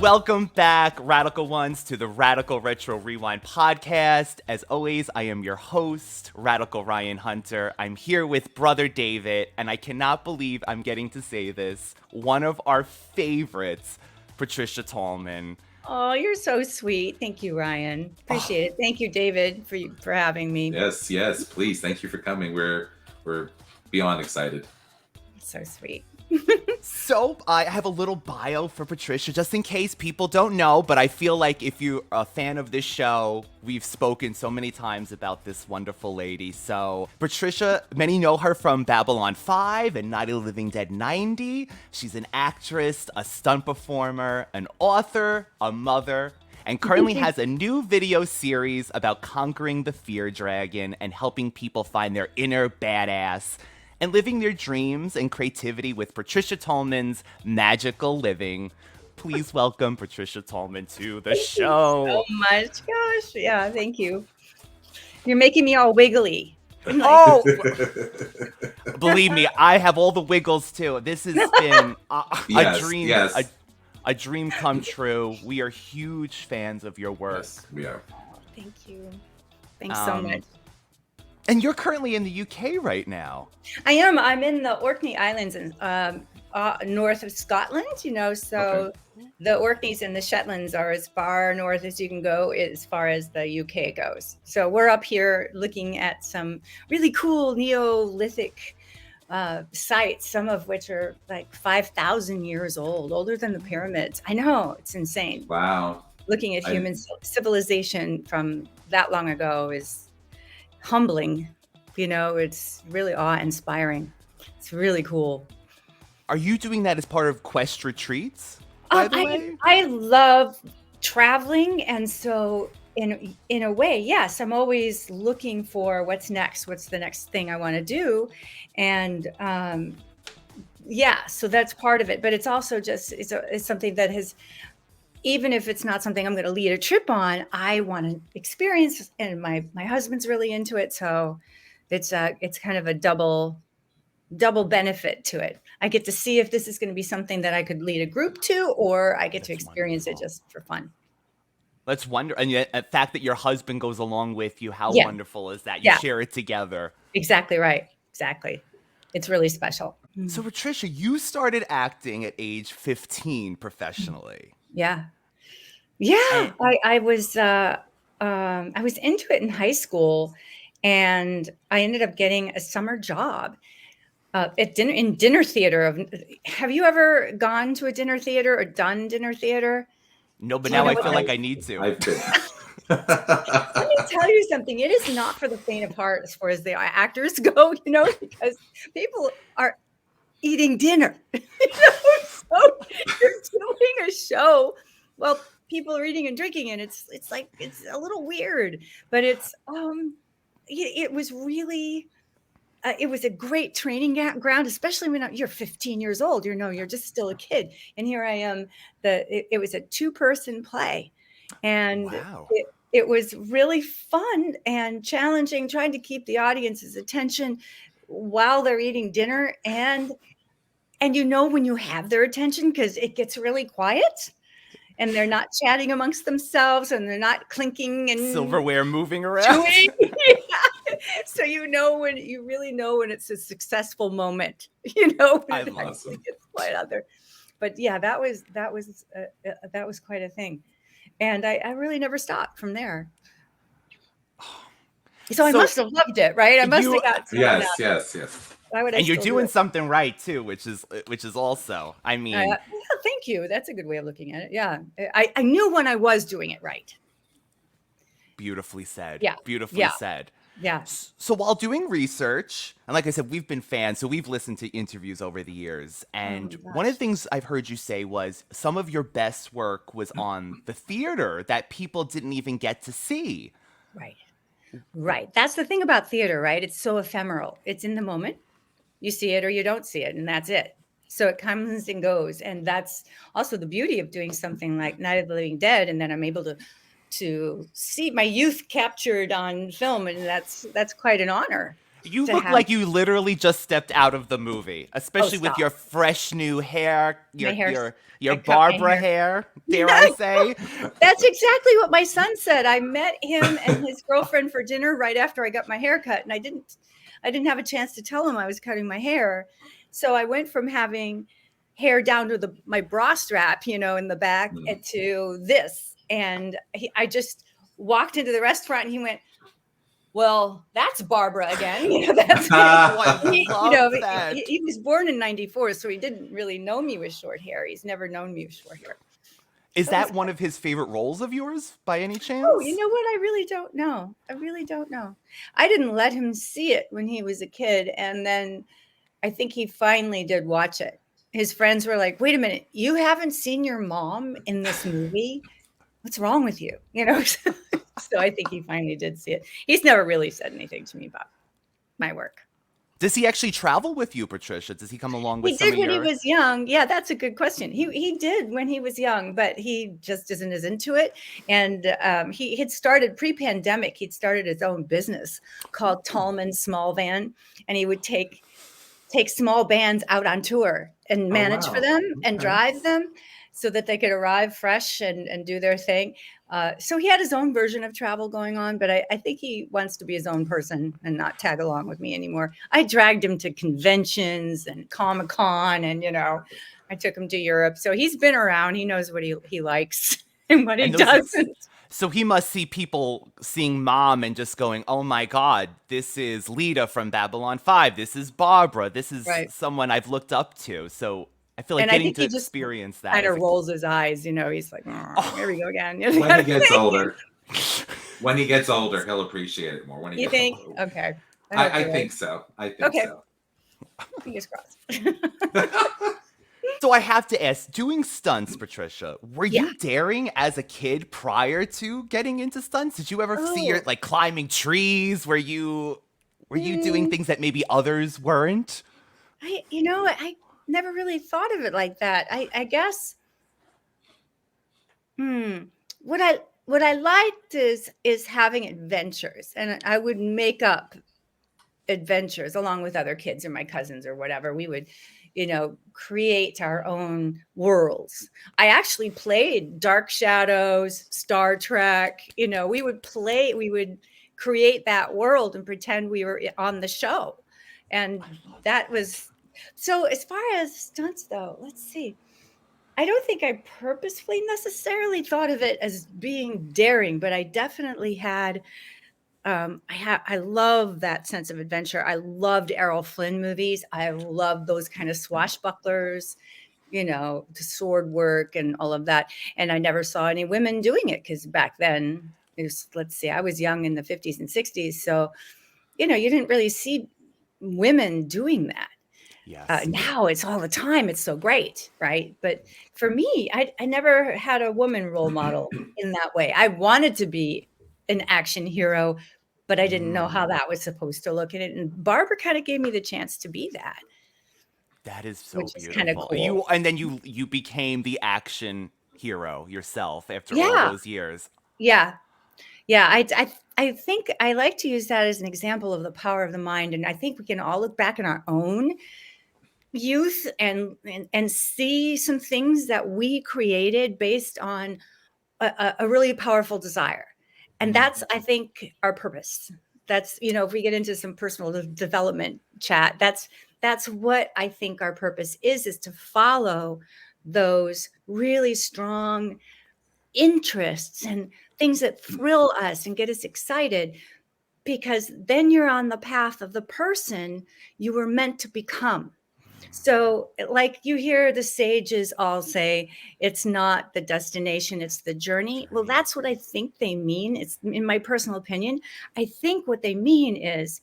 Welcome back, Radical Ones, to the Radical Retro Rewind podcast. As always, I am your host, Radical Ryan Hunter. I'm here with brother David, and I cannot believe I'm getting to say this, one of our favorites, Patricia Tallman. Oh, you're so sweet. Thank you, Ryan. Appreciate it. Thank you, David, for having me. Yes, please. Thank you for coming. We're beyond excited. So sweet. So, I have a little bio for Patricia, just in case people don't know, but I feel like if you're a fan of this show, we've spoken so many times about this wonderful lady. So, Patricia, many know her from Babylon 5 and Night of the Living Dead 90. She's an actress, a stunt performer, an author, a mother, and currently has a new video series about conquering the fear dragon and helping people find their inner badass and living their dreams and creativity with Patricia Tallmans Magical Living. Please welcome Patricia Tallman to the show. Thank you so much. Gosh, yeah, thank you. You're making me all wiggly. Oh, believe me, I have all the wiggles too. This has been a dream, a dream come true. We are huge fans of your work. Yes, we are. Thank you. Thanks so much. And you're currently in the UK right now. I am. I'm in the Orkney Islands in north of Scotland, so the Orkneys and the Shetlands are as far north as you can go as far as the UK goes. So we're up here looking at some really cool Neolithic sites, some of which are like 5,000 years old, older than the pyramids. I know, it's insane. Wow. Looking at human civilization from that long ago is humbling. It's really awe-inspiring. It's really cool. Are you doing that as part of Quest Retreats, by the way? I love traveling, and so in a way, yes, I'm always looking for what's next, what's the next thing I want to do, and so that's part of it. But it's also just it's something that has, even if it's not something I'm going to lead a trip on, I want to experience, and my husband's really into it, so it's kind of a double benefit to it. I get to see if this is going to be something that I could lead a group to, or I get to experience it just for fun. That's wonderful. And yet, the fact that your husband goes along with you, how wonderful is that? You share it together. Exactly right. Exactly. It's really special. So, Patricia, you started acting at age 15 professionally. Yeah. I was into it in high school, and I ended up getting a summer job at dinner theater. Have you ever gone to a dinner theater or done dinner theater? No, but now I feel like I need to. I've been. Let me tell you something. It is not for the faint of heart as far as the actors go, because people are eating dinner. So you're doing a show. Well, people are eating and drinking, and it's like, it's a little weird, but it's it was really it was a great training ground, especially when you're 15 years old. You're just still a kid, and here I am. It was a 2-person play, and it was really fun and challenging, trying to keep the audience's attention while they're eating dinner, and when you have their attention, because it gets really quiet. And they're not chatting amongst themselves, and they're not clinking and silverware moving around. So when you really know when it's a successful moment, when it actually gets quiet out there. But that was quite a thing, and I really never stopped from there. So I must have loved it, right? I must have got yes. And you're doing something right too, which is also, I mean. Thank you. That's a good way of looking at it. Yeah, I knew when I was doing it right. Beautifully said. Yeah. Beautifully said. Yeah. So while doing research, and like I said, we've been fans, so we've listened to interviews over the years. And one of the things I've heard you say was some of your best work was on the theater that people didn't even get to see. Right. That's the thing about theater, right? It's so ephemeral. It's in the moment. You see it or you don't see it, and that's it. So it comes and goes. And that's also the beauty of doing something like Night of the Living Dead. And then I'm able to see my youth captured on film. And that's quite an honor. You to look have. like you literally just stepped out of the movie, especially with stop. your fresh new hair, My hair's- your I cut my Barbara hair. dare I say? That's exactly what my son said. I met him and his girlfriend for dinner right after I got my hair cut, and I didn't have a chance to tell him I was cutting my hair. So I went from having hair down to my bra strap, in the back, to this. And I just walked into the restaurant and he went, well, that's Barbara again. That's I he, love that. he was born in 94, so he didn't really know me with short hair. He's never known me with short hair. Is So that one of his favorite roles of yours by any chance? Oh, you know what? I really don't know. I really don't know. I didn't let him see it when he was a kid. And then I think he finally did watch it. His friends were like, wait a minute, you haven't seen your mom in this movie? What's wrong with you? So I think he finally did see it. He's never really said anything to me about my work. Does he actually travel with you, Patricia? Does he come along with He some did of when your... he was young. Yeah, that's a good question. He did when he was young, but he just isn't as into it. And he had started pre-pandemic. He'd started his own business called Tallman Small Van, and he would take small bands out on tour and manage for them and drive them so that they could arrive fresh and do their thing. So he had his own version of travel going on, but I think he wants to be his own person and not tag along with me anymore. I dragged him to conventions and Comic-Con, and, I took him to Europe. So he's been around. He knows what he likes and what he doesn't. So he must see people seeing Mom and just going, oh my God, this is Lita from Babylon 5. This is Barbara. This is someone I've looked up to. So I feel like getting to experience that. Kind of rolls his eyes, he's like, oh, here we go again. When he gets older. When he gets older, he'll appreciate it more. When he you gets think? older. Okay. I think so. I think so. Fingers crossed. So I have to ask, doing stunts, Patricia, were you daring as a kid prior to getting into stunts? Did you ever see your climbing trees? Were you doing things that maybe others weren't? I never really thought of it like that. I guess what I liked is having adventures, and I would make up adventures along with other kids or my cousins or whatever. We would create our own worlds. I actually played Dark Shadows, Star Trek. We would create that world and pretend we were on the show. And that was, so as far as stunts though, let's see. I don't think I purposefully necessarily thought of it as being daring, but I definitely had I love that sense of adventure. I loved Errol Flynn movies. I loved those kind of swashbucklers, the sword work and all of that. And I never saw any women doing it because back then, I was young in the 50s and 60s. So, you didn't really see women doing that. Yes. Now it's all the time. It's so great, right? But for me, I never had a woman role model in that way. I wanted to be an action hero, but I didn't know how that was supposed to look at it. And Barbara kind of gave me the chance to be that. That is so which beautiful. Is kind of cool. You became the action hero yourself after all those years. Yeah. I think I like to use that as an example of the power of the mind. And I think we can all look back in our own youth and see some things that we created based on a really powerful desire. And that's, I think, our purpose. That's, if we get into some personal development chat, that's what I think our purpose is to follow those really strong interests and things that thrill us and get us excited, because then you're on the path of the person you were meant to become. So like you hear the sages all say, it's not the destination, it's the journey. Well, that's what I think they mean. It's in my personal opinion. I think what they mean is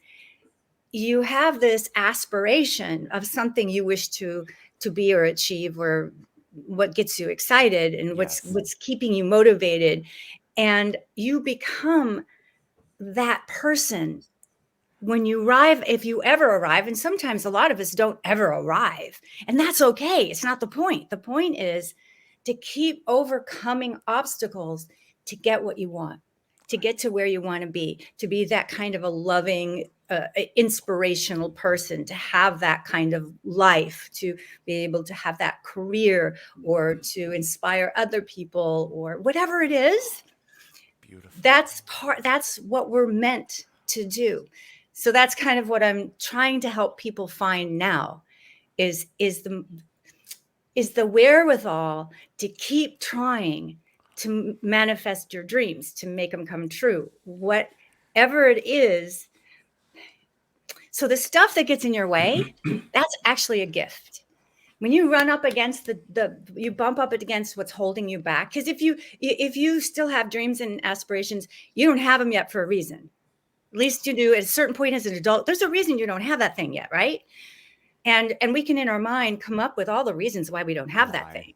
you have this aspiration of something you wish to be or achieve, or what gets you excited and what's keeping you motivated. And you become that person when you arrive, if you ever arrive. And sometimes a lot of us don't ever arrive, and that's okay. It's not the point. The point is to keep overcoming obstacles to get what you want. to get to where you want to be that kind of a loving, inspirational person, to have that kind of life, to be able to have that career, or to inspire other people, or whatever it is. Beautiful. That's what we're meant to do. So that's kind of what I'm trying to help people find now, is the wherewithal to keep trying to manifest your dreams, to make them come true, whatever it is. So the stuff that gets in your way, that's actually a gift. When you run up against you bump up against what's holding you back. Because if you still have dreams and aspirations, you don't have them yet for a reason. At least you do at a certain point as an adult. There's a reason you don't have that thing yet, right? And we can, in our mind, come up with all the reasons why we don't have that thing.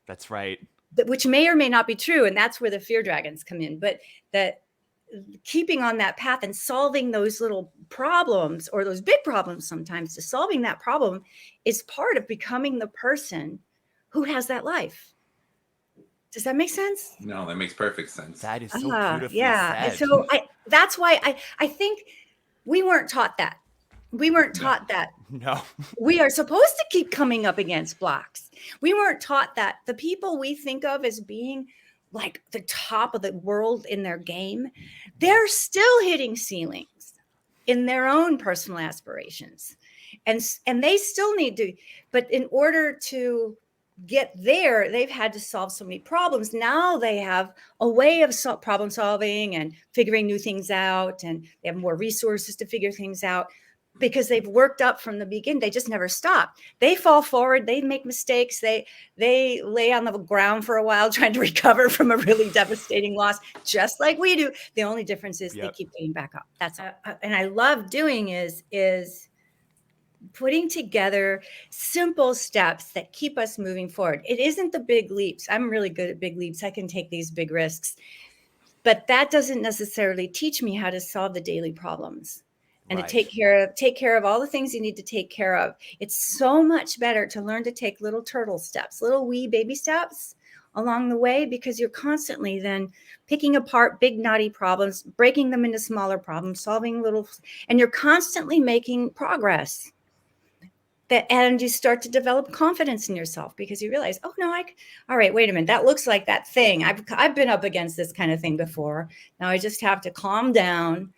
That's right. Which may or may not be true. And that's where the fear dragons come in. But that keeping on that path and solving those little problems, or those big problems sometimes, to solving that problem is part of becoming the person who has that life. Does that make sense? No, that makes perfect sense. That is so beautifully yeah. said. So that's why I think we weren't taught that. We weren't taught that. No. We are supposed to keep coming up against blocks. We weren't taught that. The people we think of as being like the top of the world in their game, they're still hitting ceilings in their own personal aspirations. And they still need to, but in order to get there, they've had to solve so many problems. Now they have a way of problem solving and figuring new things out, and they have more resources to figure things out, because they've worked up from the beginning. They just never stop. They fall forward. They make mistakes. They lay on the ground for a while trying to recover from a really devastating loss, just like we do. The only difference is they keep getting back up. That's all. And I love doing is putting together simple steps that keep us moving forward. It isn't the big leaps. I'm really good at big leaps. I can take these big risks, but that doesn't necessarily teach me how to solve the daily problems. And to take care of all the things you need to take care of. It's so much better to learn to take little turtle steps, little wee baby steps along the way, because you're constantly then picking apart big knotty problems, breaking them into smaller problems, solving little, and you're constantly making progress. And you start to develop confidence in yourself, because you realize, oh no, all right, wait a minute, that looks like that thing. I've been up against this kind of thing before. Now I just have to calm down,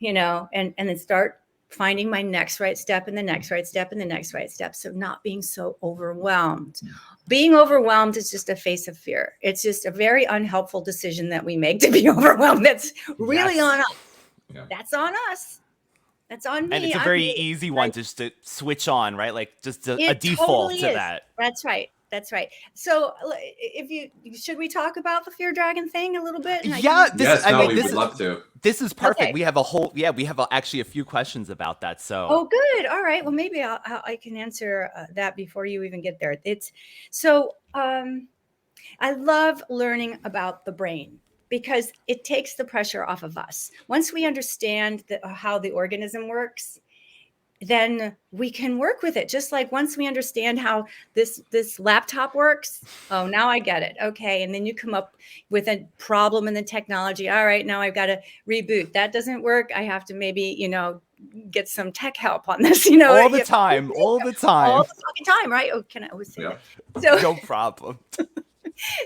and then start finding my next right step, and the next right step, and the next right step. So not being so overwhelmed. Being overwhelmed is just a face of fear. It's just a very unhelpful decision that we make, to be overwhelmed. That's really on us. Yeah. That's on us. That's on me. And it's a very easy one just to switch on, right? Like just a default to that. That's right. That's right. So should we talk about the fear dragon thing a little bit? We would love to. This is perfect. Okay. We have actually a few questions about that. So. Oh, good. All right. Well, maybe I can answer that before you even get there. I love learning about the brain, because it takes the pressure off of us. Once we understand how the organism works, then we can work with it. Just like once we understand how this laptop works, oh, now I get it. Okay. And then you come up with a problem in the technology. All right, now I've got to reboot. That doesn't work. I have to maybe, get some tech help on this, all the time, all the fucking time, right? Oh, can I always say that? So no problem.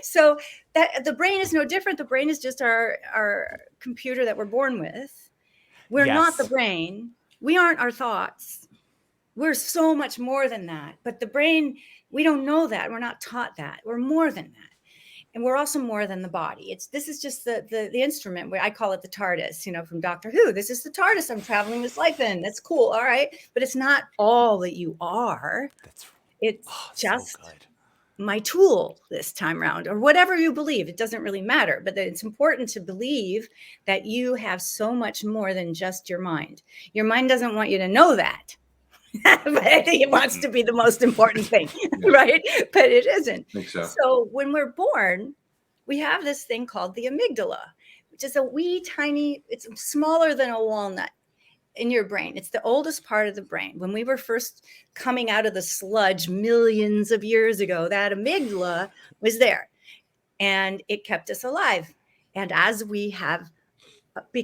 So that the brain is no different. The brain is just our computer that we're born with. We're not the brain. We aren't our thoughts. We're so much more than that. But the brain, we don't know that. We're not taught that. We're more than that. And we're also more than the body. This is just the instrument, where I call it the TARDIS, from Doctor Who. This is the TARDIS I'm traveling this life in. That's cool. All right. But it's not all that you are. It's just so my tool this time around, or whatever you believe. It doesn't really matter, but it's important to believe that you have so much more than just your mind. Your mind doesn't want you to know that, but I think it wants to be the most important thing, right? But it isn't. So when we're born, we have this thing called the amygdala, which is a wee tiny, it's smaller than a walnut in your brain. It's the oldest part of the brain. When we were first coming out of the sludge millions of years ago, that amygdala was there, and it kept us alive. And as we have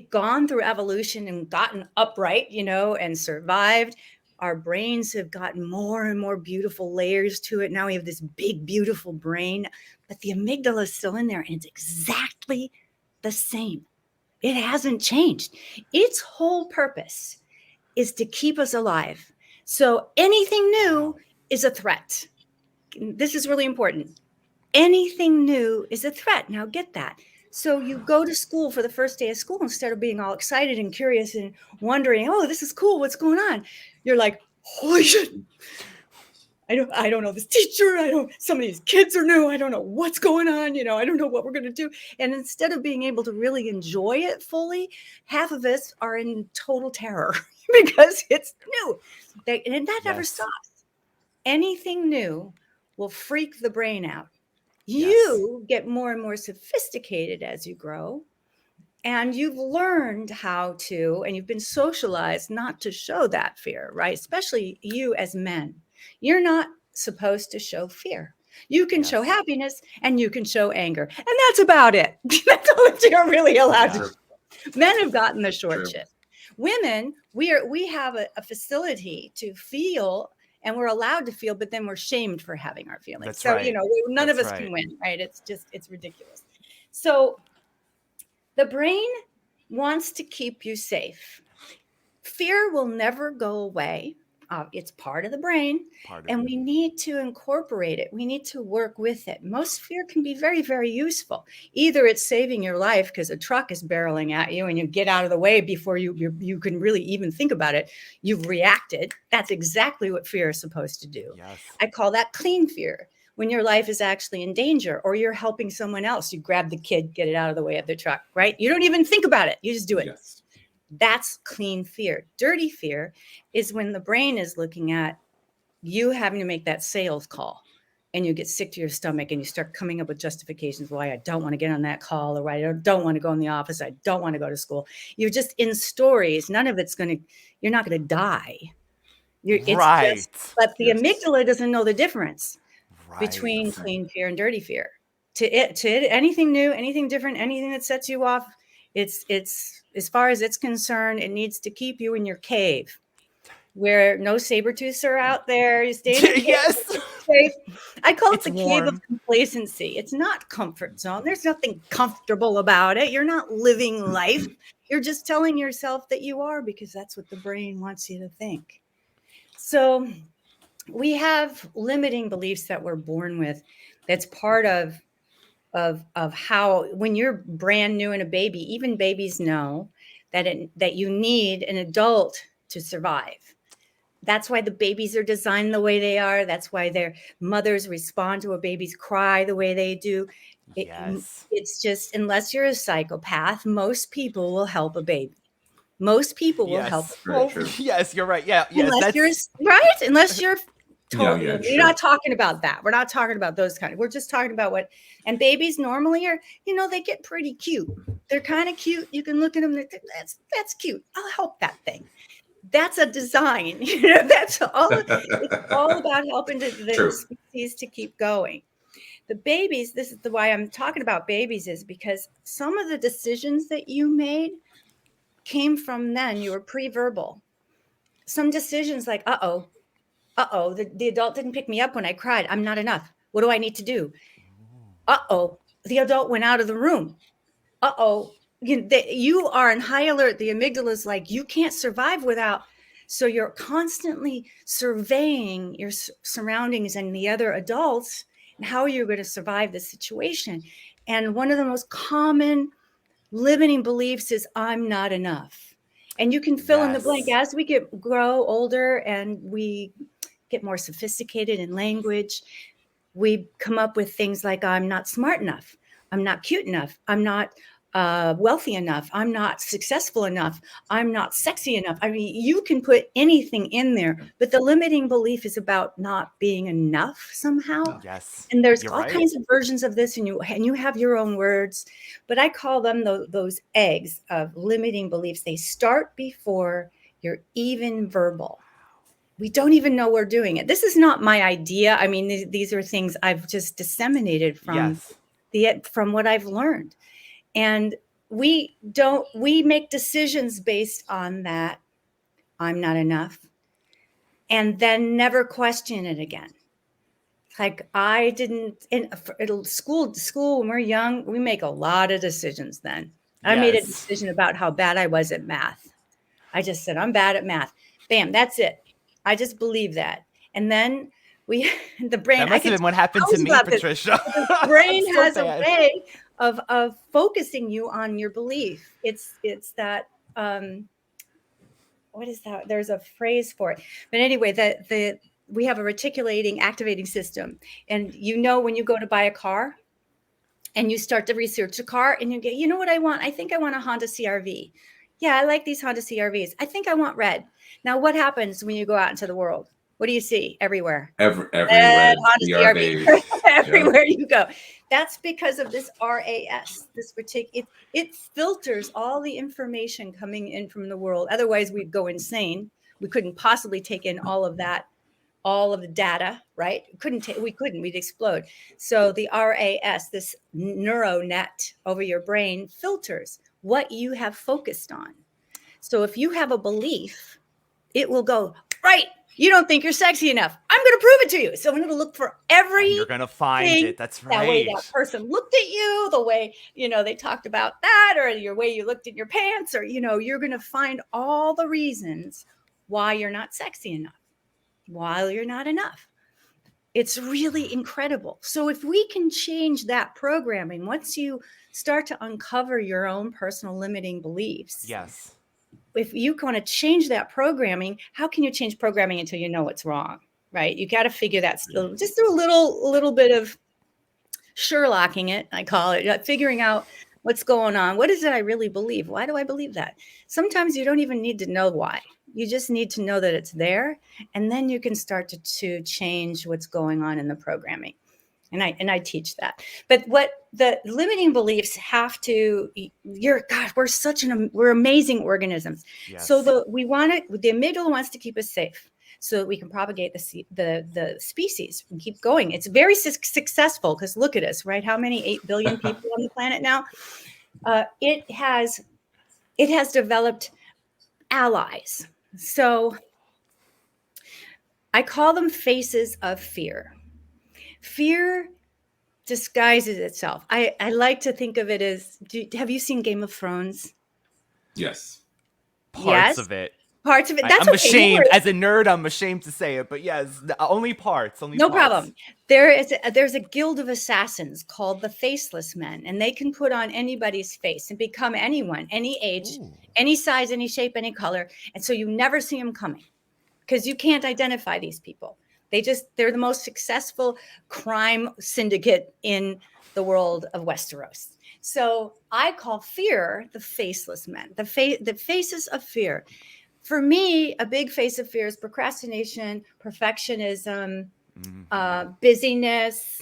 gone through evolution and gotten upright, and survived, our brains have gotten more and more beautiful layers to it. Now we have this big, beautiful brain, but the amygdala is still in there, and it's exactly the same. It hasn't changed. Its whole purpose is to keep us alive. So anything new is a threat. This is really important. Anything new is a threat. Now get that. So you go to school for the first day of school, instead of being all excited and curious and wondering, oh, this is cool, what's going on? You're like, holy shit. I don't know this teacher. Some of these kids are new. I don't know what's going on. I don't know what we're going to do. And instead of being able to really enjoy it fully, half of us are in total terror because it's new. And that never stops. Anything new will freak the brain out. You get more and more sophisticated as you grow, and you've learned how to, and you've been socialized not to show that fear, right? Especially you as men. You're not supposed to show fear. You can show happiness and you can show anger. And that's about it. That's what you're really allowed to show. Men have gotten the short shift. Women, we have a facility to feel, and we're allowed to feel, but then we're shamed for having our feelings. That's so, right. None of us can win, right? It's ridiculous. So the brain wants to keep you safe. Fear will never go away. It's part of the brain, and we need to incorporate it. We need to work with it. Most fear can be very, very useful. Either it's saving your life because a truck is barreling at you and you get out of the way before you can really even think about it. You've reacted. That's exactly what fear is supposed to do. Yes. I call that clean fear. When your life is actually in danger, or you're helping someone else, you grab the kid, get it out of the way of the truck, right? You don't even think about it. You just do it. Yes. That's clean fear. Dirty fear is when the brain is looking at you having to make that sales call, and you get sick to your stomach and you start coming up with justifications why I don't want to get on that call, or why I don't want to go in the office. I don't want to go to school. You're just in stories. None of it's you're not going to die. But the amygdala doesn't know the difference between clean fear and dirty fear. To anything new, anything different, anything that sets you off, it's as far as it's concerned, it needs to keep you in your cave where no saber-tooths are out there. You stay in the cave. Yes. I call it the cave of complacency. It's not comfort zone. There's nothing comfortable about it. You're not living life. You're just telling yourself that you are, because that's what the brain wants you to think. So we have limiting beliefs that we're born with. That's part of how, when you're brand new and a baby, even babies know that you need an adult to survive. That's why the babies are designed the way they are. That's why their mothers respond to a baby's cry the way they do. It's just, unless you're a psychopath, most people will help a baby. Most people will help. Yes, you're right. Yeah. Unless you're totally, we're not talking about that. We're not talking about those kind of, we're just talking about and babies normally are, they get pretty cute. They're kind of cute. You can look at them. That's cute. I'll help that thing. That's a design. That's all. It's all about helping the species to keep going. The babies, this is why I'm talking about babies, is because some of the decisions that you made came from then. You were pre-verbal. Some decisions like, the adult didn't pick me up when I cried. I'm not enough. What do I need to do? The adult went out of the room. You are in high alert. The amygdala is like, you can't survive without. So you're constantly surveying your surroundings and the other adults and how you're going to survive the situation. And one of the most common limiting beliefs is, I'm not enough. And you can fill in the blank as we grow older and we get more sophisticated in language. We come up with things like, I'm not smart enough. I'm not cute enough. I'm not wealthy enough. I'm not successful enough. I'm not sexy enough. I mean, you can put anything in there, but the limiting belief is about not being enough somehow. Yes. And there's all kinds of versions of this, and you have your own words, but I call them those eggs of limiting beliefs. They start before you're even verbal. We don't even know we're doing it. This is not my idea. I mean, these are things I've just disseminated from what I've learned. And we make decisions based on that. I'm not enough. And then never question it again. Like I didn't in school when we're young, we make a lot of decisions then. I made a Yes. decision about how bad I was at math. I just said, I'm bad at math. Bam, that's it. I just believe that. And then the brain, That I must have could been what happened tell to hours me, about this. Patricia. The brain So has bad. a way of focusing you on your belief. It's that, what is that? There's a phrase for it. But anyway, we have a reticulating activating system. And when you go to buy a car and you start to research a car and you get, you know what I want? I think I want a Honda CRV. Yeah, I like these Honda CRVs. I think I want red. Now, what happens when you go out into the world? What do you see everywhere? Every Red red Honda CRV. CRV. Yeah. Everywhere you go. That's because of this RAS. It filters all the information coming in from the world. Otherwise, we'd go insane. We couldn't possibly take in all of that, all of the data, right? We couldn't, we'd explode. So the RAS, this neuro net over your brain, filters what you have focused on. So if you have a belief, it will go, right, you don't think you're sexy enough. I'm going to prove it to you. So I'm going to look for every And you're going to find it. That's right. that way that person looked at you, the way, they talked about that, or your way you looked in your pants, or, you're going to find all the reasons why you're not sexy enough, why you're not enough. It's really incredible. So if we can change that programming, once you start to uncover your own personal limiting beliefs. Yes. If you want to change that programming, how can you change programming until you know what's wrong, right? You got to figure that just through a little bit of Sherlocking it, I call it, figuring out what's going on. What is it I really believe? Why do I believe that? Sometimes you don't even need to know why. You just need to know that it's there, and then you can start to change what's going on in the programming. And I teach that. But what the limiting beliefs have to, we're amazing organisms. Yes. So the amygdala wants to keep us safe so that we can propagate the species and keep going. It's very successful because look at us, right? How many 8 billion people on the planet now? It has developed allies. So I call them faces of fear. Fear disguises itself. I like to think of it as, have you seen Game of Thrones? Yes. Parts of it. Parts of it. That's I'm okay. ashamed. As a nerd, I'm ashamed to say it, but yes, only parts. No problem. There's a guild of assassins called the Faceless Men, and they can put on anybody's face and become anyone, any age, any size, any shape, any color. And so you never see them coming because you can't identify these people. They're the most successful crime syndicate in the world of Westeros. So I call fear the Faceless Men, the faces of fear. For me, a big face of fear is procrastination, perfectionism, busyness,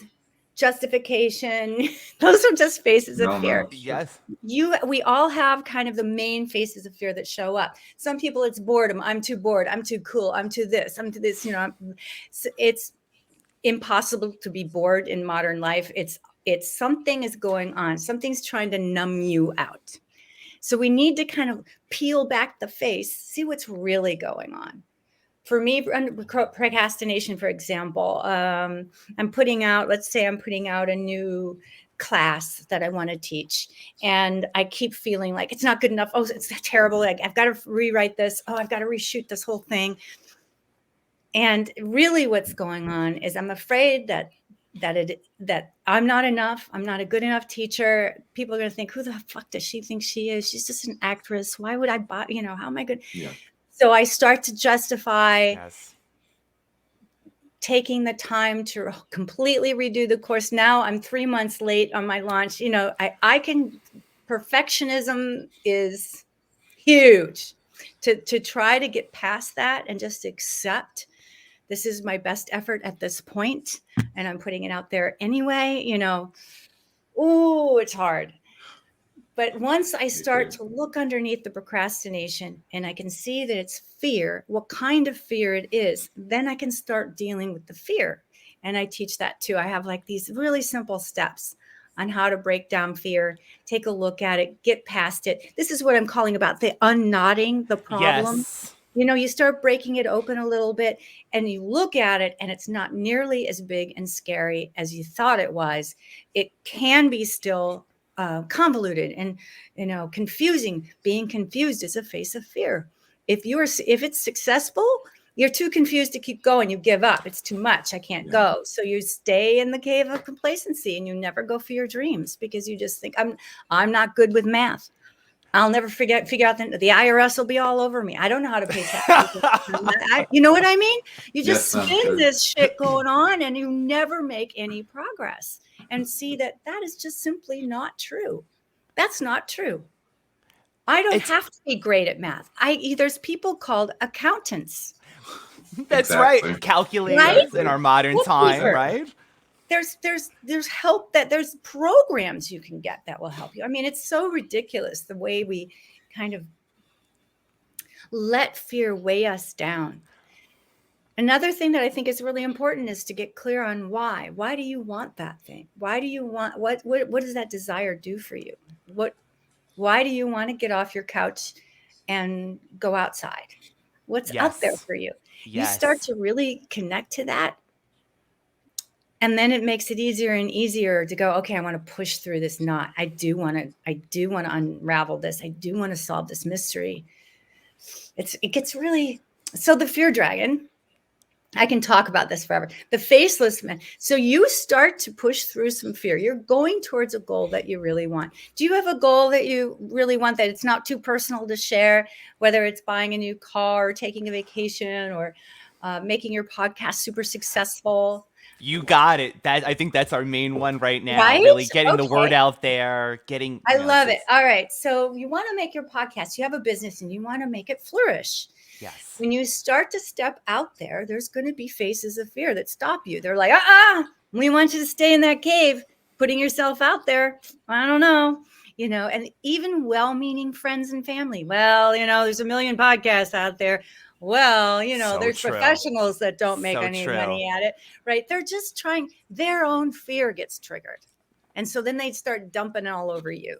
justification. Those are just faces of fear. No. Yes. We all have kind of the main faces of fear that show up. Some people, it's boredom. I'm too bored. I'm too cool. I'm too this. I'm too this. It's impossible to be bored in modern life. It's something is going on. Something's trying to numb you out. So we need to kind of peel back the face, see what's really going on. For me, procrastination, for example, I'm putting out a new class that I want to teach. And I keep feeling like it's not good enough. Oh, it's terrible. I've got to rewrite this. Oh, I've got to reshoot this whole thing. And really what's going on is I'm afraid that I'm not enough. I'm not a good enough teacher. People are going to think, who the fuck does she think she is? She's just an actress. Why would I buy, how am I good? Yeah. So I start to justify Yes. taking the time to completely redo the course. Now I'm 3 months late on my launch. Perfectionism is huge. To try to get past that and just accept this is my best effort at this point, and I'm putting it out there anyway, it's hard. But once I start to look underneath the procrastination and I can see that it's fear, what kind of fear it is, then I can start dealing with the fear. And I teach that too. I have like these really simple steps on how to break down fear. Take a look at it, get past it. This is what I'm calling about the unknotting the problem. Yes. You know, you start breaking it open a little bit and you look at it and it's not nearly as big and scary as you thought it was. It can be still convoluted and, you know, confusing. Being confused is a face of fear. If it's successful, you're too confused to keep going. You give up. It's too much. I can't go. So you stay in the cave of complacency and you never go for your dreams because you just think I'm not good with math. I'll never figure out the IRS will be all over me. I don't know how to pay taxes. You know what I mean? You just spin this shit going on and you never make any progress. And see that is just simply not true. That's not true. I don't have to be great at math. There's people called accountants. That's right. Calculators in our modern time, right? There's help there's programs you can get that will help you. I mean, it's so ridiculous the way we kind of let fear weigh us down. Another thing that I think is really important is to get clear on why. Why do you want that thing? Why do you want what does that desire do for you? Why do you want to get off your couch and go outside? What's out there for you? You start to really connect to that. And then it makes it easier and easier to go, okay, I want to push through this knot. I do want to unravel this. I do want to solve this mystery. It gets really, so the fear dragon, I can talk about this forever. The faceless man. So you start to push through some fear. You're going towards a goal that you really want. Do you have a goal that you really want that it's not too personal to share, whether it's buying a new car or taking a vacation or making your podcast super successful? You got it. I think that's our main one right now. Right? Really getting the word out there, I love it. All right. So you want to make your podcast, you have a business and you want to make it flourish. Yes. When you start to step out there, there's going to be faces of fear that stop you. They're like, we want you to stay in that cave, putting yourself out there. I don't know. You know, and even well-meaning friends and family. Well, you know, there's a million podcasts out there. Well, you know, there's professionals that don't make any money at it, right? They're just trying, their own fear gets triggered. And so then they start dumping it all over you.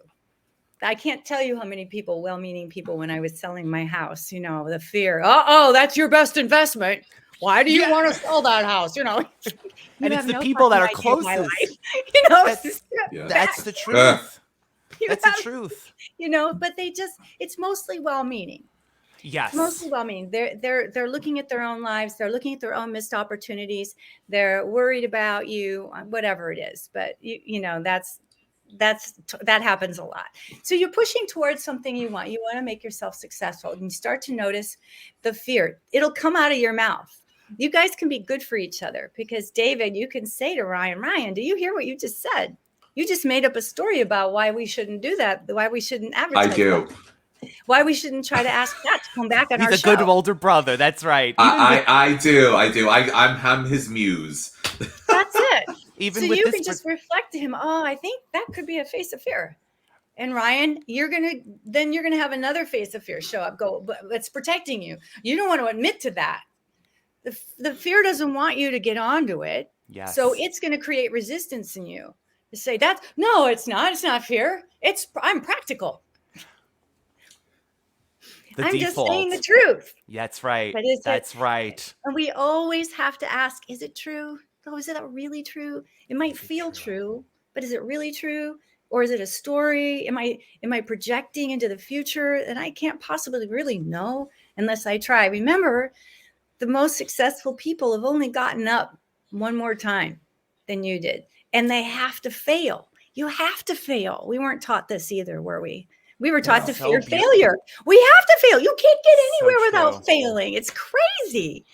I can't tell you how many people, well-meaning people, when I was selling my house, you know, the fear, that's your best investment. Why do you want to sell that house? You know, and it's the people that are closest. You know, that's the truth. That's the truth. You know, but it's mostly well-meaning. Yes. Mostly well-meaning. They're looking at their own lives. They're looking at their own missed opportunities. They're worried about you, whatever it is. But you know, that happens a lot. So you're pushing towards something you want. You want to make yourself successful, and you start to notice the fear. It'll come out of your mouth. You guys can be good for each other because David, you can say to Ryan, do you hear what you just said? You just made up a story about why we shouldn't do that. Why we shouldn't advertise. I do. That. Why we shouldn't try to ask Pat to come back on our show. He's a good older brother. That's right. I do. I'm his muse. That's it. Even so with you can just reflect to him. Oh, I think that could be a face of fear. And Ryan, you're gonna have another face of fear show up. But it's protecting you. You don't want to admit to that. The fear doesn't want you to get onto it. Yes. So it's going to create resistance in you to say no, it's not. It's not fear. I'm practical. I'm just saying the truth. That's right. That's right. And we always have to ask, is it true? Oh, is that really true? It might feel true, but is it really true? Or is it a story? Am I projecting into the future? And I can't possibly really know unless I try. Remember, the most successful people have only gotten up one more time than you did. And they have to fail. You have to fail. We weren't taught this either, were we? We were taught to fear failure. We have to fail. You can't get anywhere without failing. It's crazy.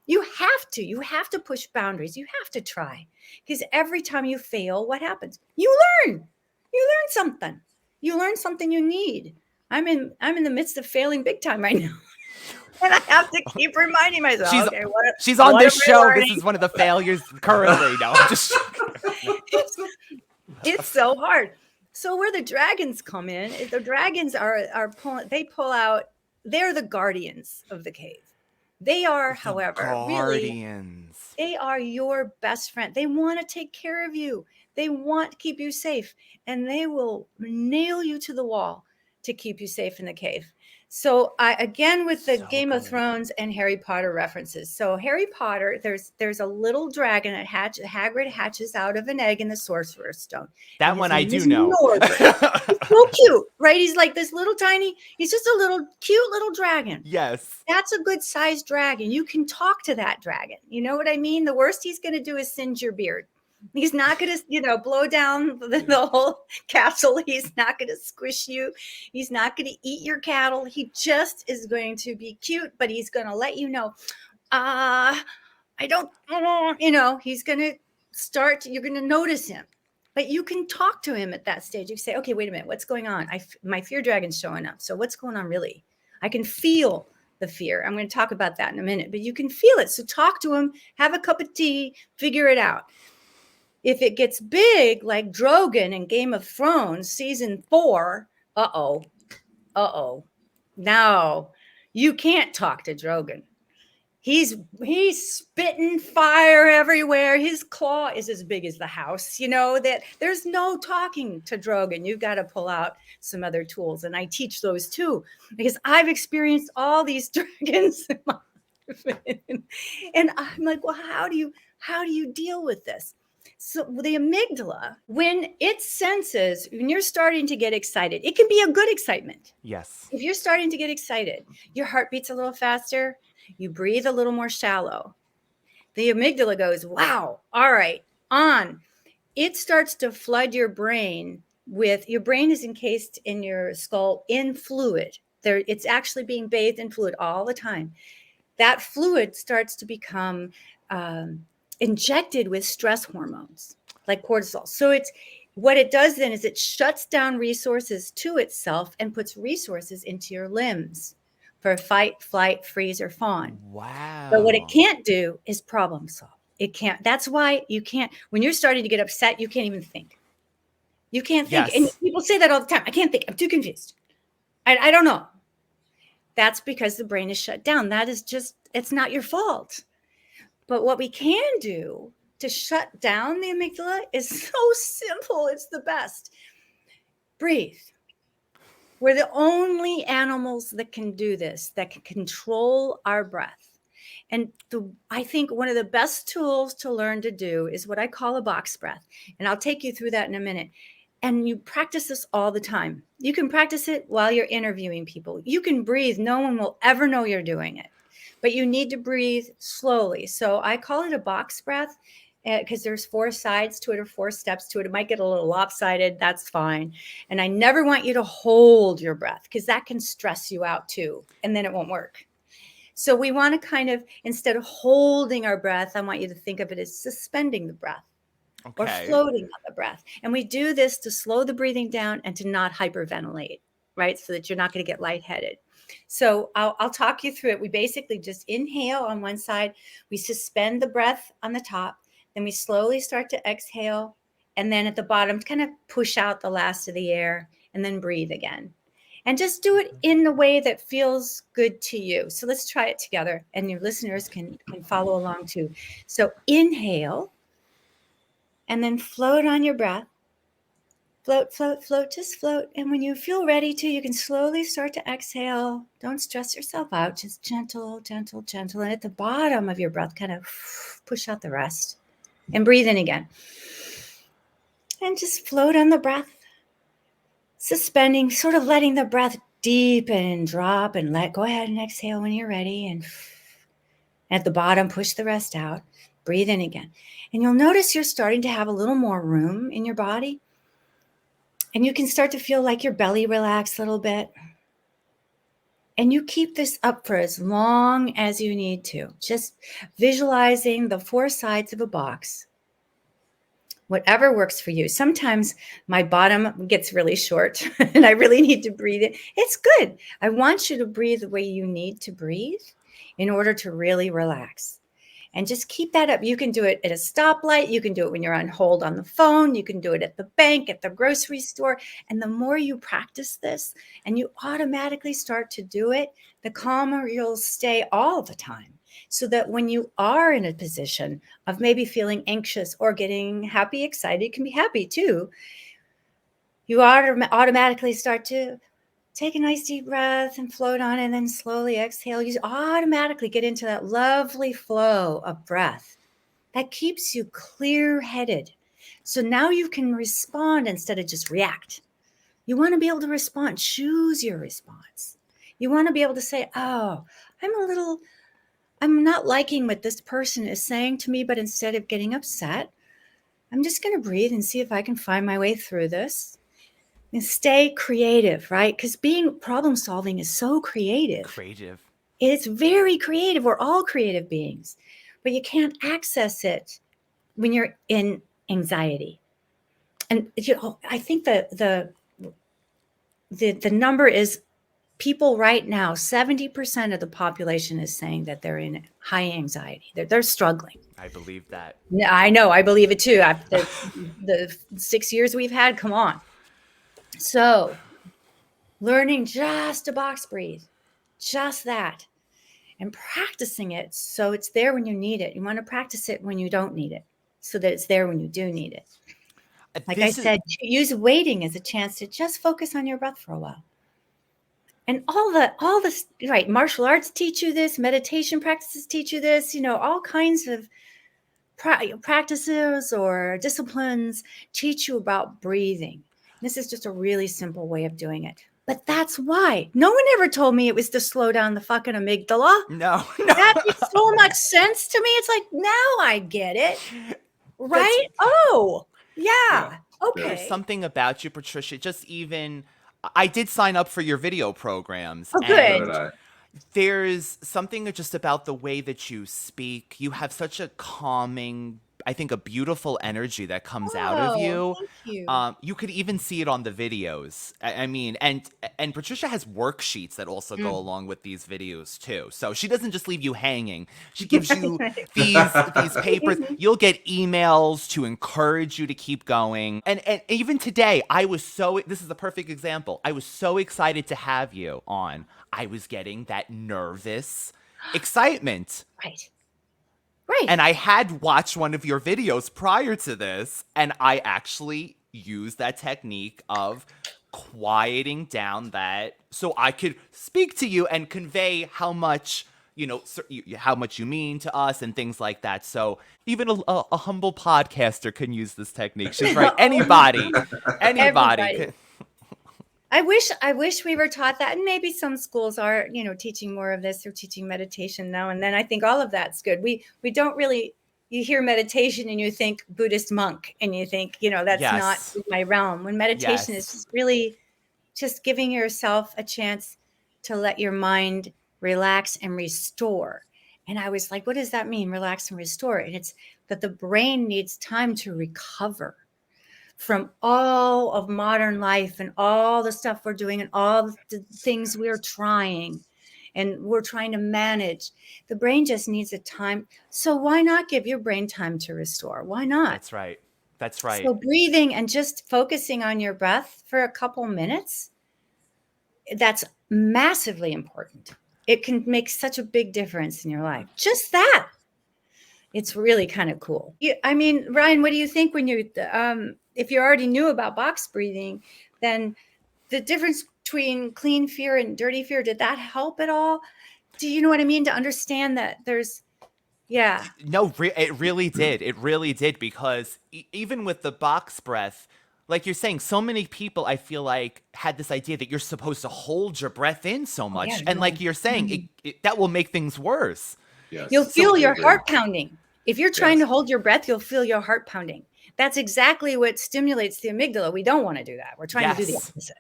You have to push boundaries. You have to try. Because every time you fail, what happens? You learn. You learn something. You learn something you need. I'm in the midst of failing big time right now. And I have to keep reminding myself. She's on this show. This is one of the failures currently. No, I'm just it's so hard. So where the dragons come in, the dragons are pulling, they pull out, they're the guardians of the cave. They are, however, really, they are your best friend. They want to take care of you. They want to keep you safe, and they will nail you to the wall to keep you safe in the cave. So I, again, with the So Game of good. Thrones and Harry Potter references. So Harry Potter, there's a little dragon that Hagrid hatches out of an egg in the Sorcerer's Stone. That And his one I name do is know. Norbert. He's so cute, right? He's like this little tiny, he's just a little cute little dragon. Yes. That's a good sized dragon. You can talk to that dragon. You know what I mean? The worst he's going to do is singe your beard. He's not going to, blow down the whole castle. He's not going to squish you. He's not going to eat your cattle. He just is going to be cute, but he's going to let you know, I don't, he's going to start, you're going to notice him. But you can talk to him at that stage. You say, okay, wait a minute. What's going on? My fear dragon's showing up. So what's going on really? I can feel the fear. I'm going to talk about that in a minute, but you can feel it. So talk to him, have a cup of tea, figure it out. If it gets big, like Drogon in Game of Thrones, season 4, now you can't talk to Drogon. He's spitting fire everywhere. His claw is as big as the house. That there's no talking to Drogon. You've got to pull out some other tools. And I teach those too, because I've experienced all these dragons in my life. And I'm like, well, how do you deal with this? So the amygdala, when it senses, when you're starting to get excited, it can be a good excitement. Yes. If you're starting to get excited, your heart beats a little faster, you breathe a little more shallow. The amygdala goes, wow, all right, on. It starts to flood your brain with, your brain is encased in your skull in fluid. It's actually being bathed in fluid all the time. That fluid starts to become injected with stress hormones like cortisol. So what it does then is it shuts down resources to itself and puts resources into your limbs for fight, flight, freeze, or fawn. Wow. But what it can't do is problem solve. It can't. That's why you can't, when you're starting to get upset, you can't even think. You can't think. Yes. And people say that all the time. I can't think. I'm too confused. I don't know. That's because the brain is shut down. That is just, it's not your fault. But what we can do to shut down the amygdala is so simple. It's the best. Breathe. We're the only animals that can do this, that can control our breath. And I think one of the best tools to learn to do is what I call a box breath. And I'll take you through that in a minute. And you practice this all the time. You can practice it while you're interviewing people. You can breathe. No one will ever know you're doing it. But you need to breathe slowly. So I call it a box breath because there's 4 sides to it or 4 steps to it. It might get a little lopsided. That's fine. And I never want you to hold your breath because that can stress you out too. And then it won't work. So we want to kind of, instead of holding our breath, I want you to think of it as suspending the breath. Okay. Or floating on the breath. And we do this to slow the breathing down and to not hyperventilate, right? So that you're not going to get lightheaded. So I'll talk you through it. We basically just inhale on one side. We suspend the breath on the top. Then we slowly start to exhale. And then at the bottom, kind of push out the last of the air and then breathe again. And just do it in the way that feels good to you. So let's try it together. And your listeners can follow along too. So inhale. And then float on your breath. Float, float, float, just float. And when you feel ready to, you can slowly start to exhale. Don't stress yourself out. Just gentle, gentle, gentle. And at the bottom of your breath, kind of push out the rest. And breathe in again. And just float on the breath. Suspending, sort of letting the breath deepen and drop and go ahead and exhale when you're ready. And at the bottom, push the rest out. Breathe in again. And you'll notice you're starting to have a little more room in your body. And you can start to feel like your belly relax a little bit. And you keep this up for as long as you need to. Just visualizing the 4 sides of a box. Whatever works for you. Sometimes my bottom gets really short and I really need to breathe it. It's good. I want you to breathe the way you need to breathe in order to really relax. And just keep that up. You can do it at a stoplight. You can do it when you're on hold on the phone. You can do it at the bank, at the grocery store. And the more you practice this and you automatically start to do it, the calmer you'll stay all the time. So that when you are in a position of maybe feeling anxious or getting happy, excited, you can be happy too. You automatically start to take a nice deep breath and float on, and then slowly exhale. You automatically get into that lovely flow of breath that keeps you clear-headed. So now you can respond instead of just react. You want to be able to respond. Choose your response. You want to be able to say, oh, I'm not liking what this person is saying to me, but instead of getting upset, I'm just going to breathe and see if I can find my way through this. And stay creative, right? Because being problem solving is so creative. It's very creative. We're all creative beings, but you can't access it when you're in anxiety. And I think the number is people right now, 70% of the population is saying that they're in high anxiety. They're struggling. I believe that. Yeah, I know. I believe it too. The 6 years we've had, come on. So learning just to box breathe, just that, and practicing it so it's there when you need it. You want to practice it when you don't need it so that it's there when you do need it. Like I said, use waiting as a chance to just focus on your breath for a while. And all this, right, martial arts teach you this, meditation practices teach you this, all kinds of practices or disciplines teach you about breathing. This is just a really simple way of doing it. But that's why. No one ever told me it was to slow down the fucking amygdala. No. That makes so much sense to me. It's like, now I get it. Right? Yeah. Okay. There's something about you, Patricia. I did sign up for your video programs. Oh, good. And there's something just about the way that you speak. You have such a calming, I think, a beautiful energy that comes out of you. Thank you. You could even see it on the videos. I mean, and Patricia has worksheets that also go along with these videos too. So she doesn't just leave you hanging. She gives you these papers. You'll get emails to encourage you to keep going. And even today, this is a perfect example. I was so excited to have you on. I was getting that nervous excitement. Right. And I had watched one of your videos prior to this, and I actually used that technique of quieting down that so I could speak to you and convey how much, how much you mean to us and things like that. So even a humble podcaster can use this technique. She's right. Anybody. Can. I wish we were taught that, and maybe some schools are, teaching more of this or teaching meditation now and then. I think all of that's good. We don't really, you hear meditation and you think Buddhist monk, and you think, that's not my realm. When meditation is just really just giving yourself a chance to let your mind relax and restore. And I was like, what does that mean? Relax and restore. And it's that the brain needs time to recover from all of modern life and all the stuff we're doing and all the things we're trying to manage. The brain just needs a time. So why not give your brain time to restore? Why not? That's right. So breathing and just focusing on your breath for a couple minutes, that's massively important. It can make such a big difference in your life. Just that. It's really kind of cool. Ryan, what do you think when if you already knew about box breathing, then the difference between clean fear and dirty fear, did that help at all? Do you know what I mean? To understand that there's, No, it really did. It really did, because even with the box breath, like you're saying, so many people, I feel like, had this idea that you're supposed to hold your breath in so much. And like you're saying, that will make things worse. Yes. You'll feel your heart pounding. If you're trying to hold your breath, you'll feel your heart pounding. That's exactly what stimulates the amygdala. We don't want to do that. We're trying to do the opposite.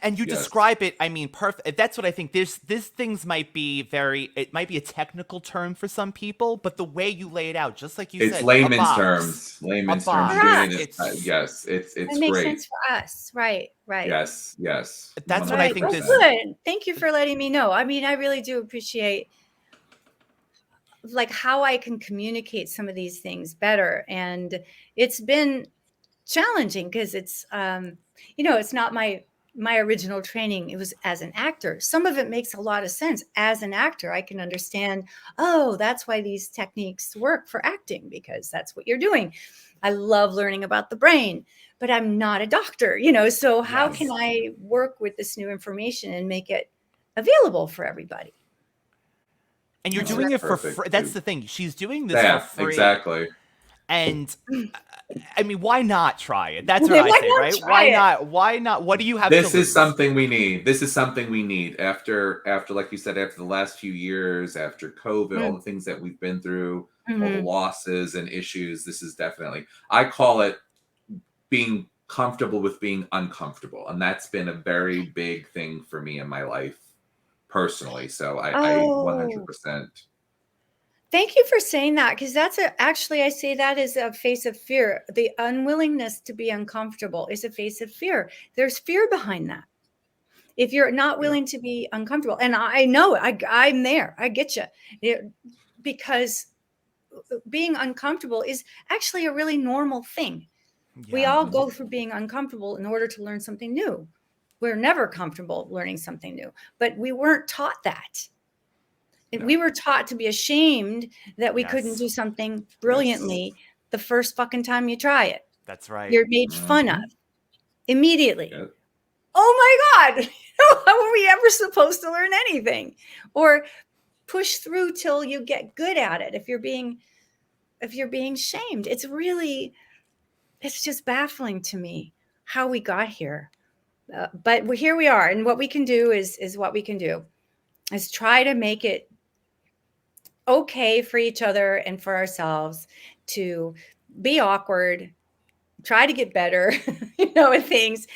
And you describe it, perfect. That's what I think. These things might be it might be a technical term for some people, but the way you lay it out, just like you said. It's layman's terms. Layman's terms. Yes, it's it great. makes sense for us. Right. Yes. That's what I think. Good. Thank you for letting me know. I really do appreciate like how I can communicate some of these things better. And it's been challenging because it's, it's not my original training. It was as an actor. Some of it makes a lot of sense. As an actor, I can understand, oh, that's why these techniques work for acting, because that's what you're doing. I love learning about the brain, but I'm not a doctor, so how Yes. can I work with this new information and make it available for everybody? And you're No, doing it's it for perfect, free. That's too. the thing. She's doing this for Yeah, free. exactly. And I mean, why not try it? That's what Why I say, not right? try Why it? not? Why not? What do you have This to lose? is something we need. This is something we need after like you said, after the last few years, after COVID, all the things that we've been through, all the Mhm. losses and issues. This is definitely, I call it being comfortable with being uncomfortable. And that's been a very big thing for me in my life personally. So I Oh, 100%. thank you for saying that, because actually, I say that is a face of fear. The unwillingness to be uncomfortable is a face of fear. There's fear behind that. If you're not Yeah. willing to be uncomfortable, and I know it, I'm there, I get you, because being uncomfortable is actually a really normal thing. We Yeah. all go through being uncomfortable in order to learn something new. We're never comfortable learning something new, but we weren't taught that. No. We were taught to be ashamed that we couldn't Yes. do something brilliantly the first fucking time you try it. That's right. You're made fun of immediately. Yep. Oh my God, how were we ever supposed to learn anything? Or push through till you get good at it. If you're being shamed, it's just baffling to me how we got here. But here we are, and what we can do is what we can do is try to make it okay for each other and for ourselves to be awkward, try to get better, at things,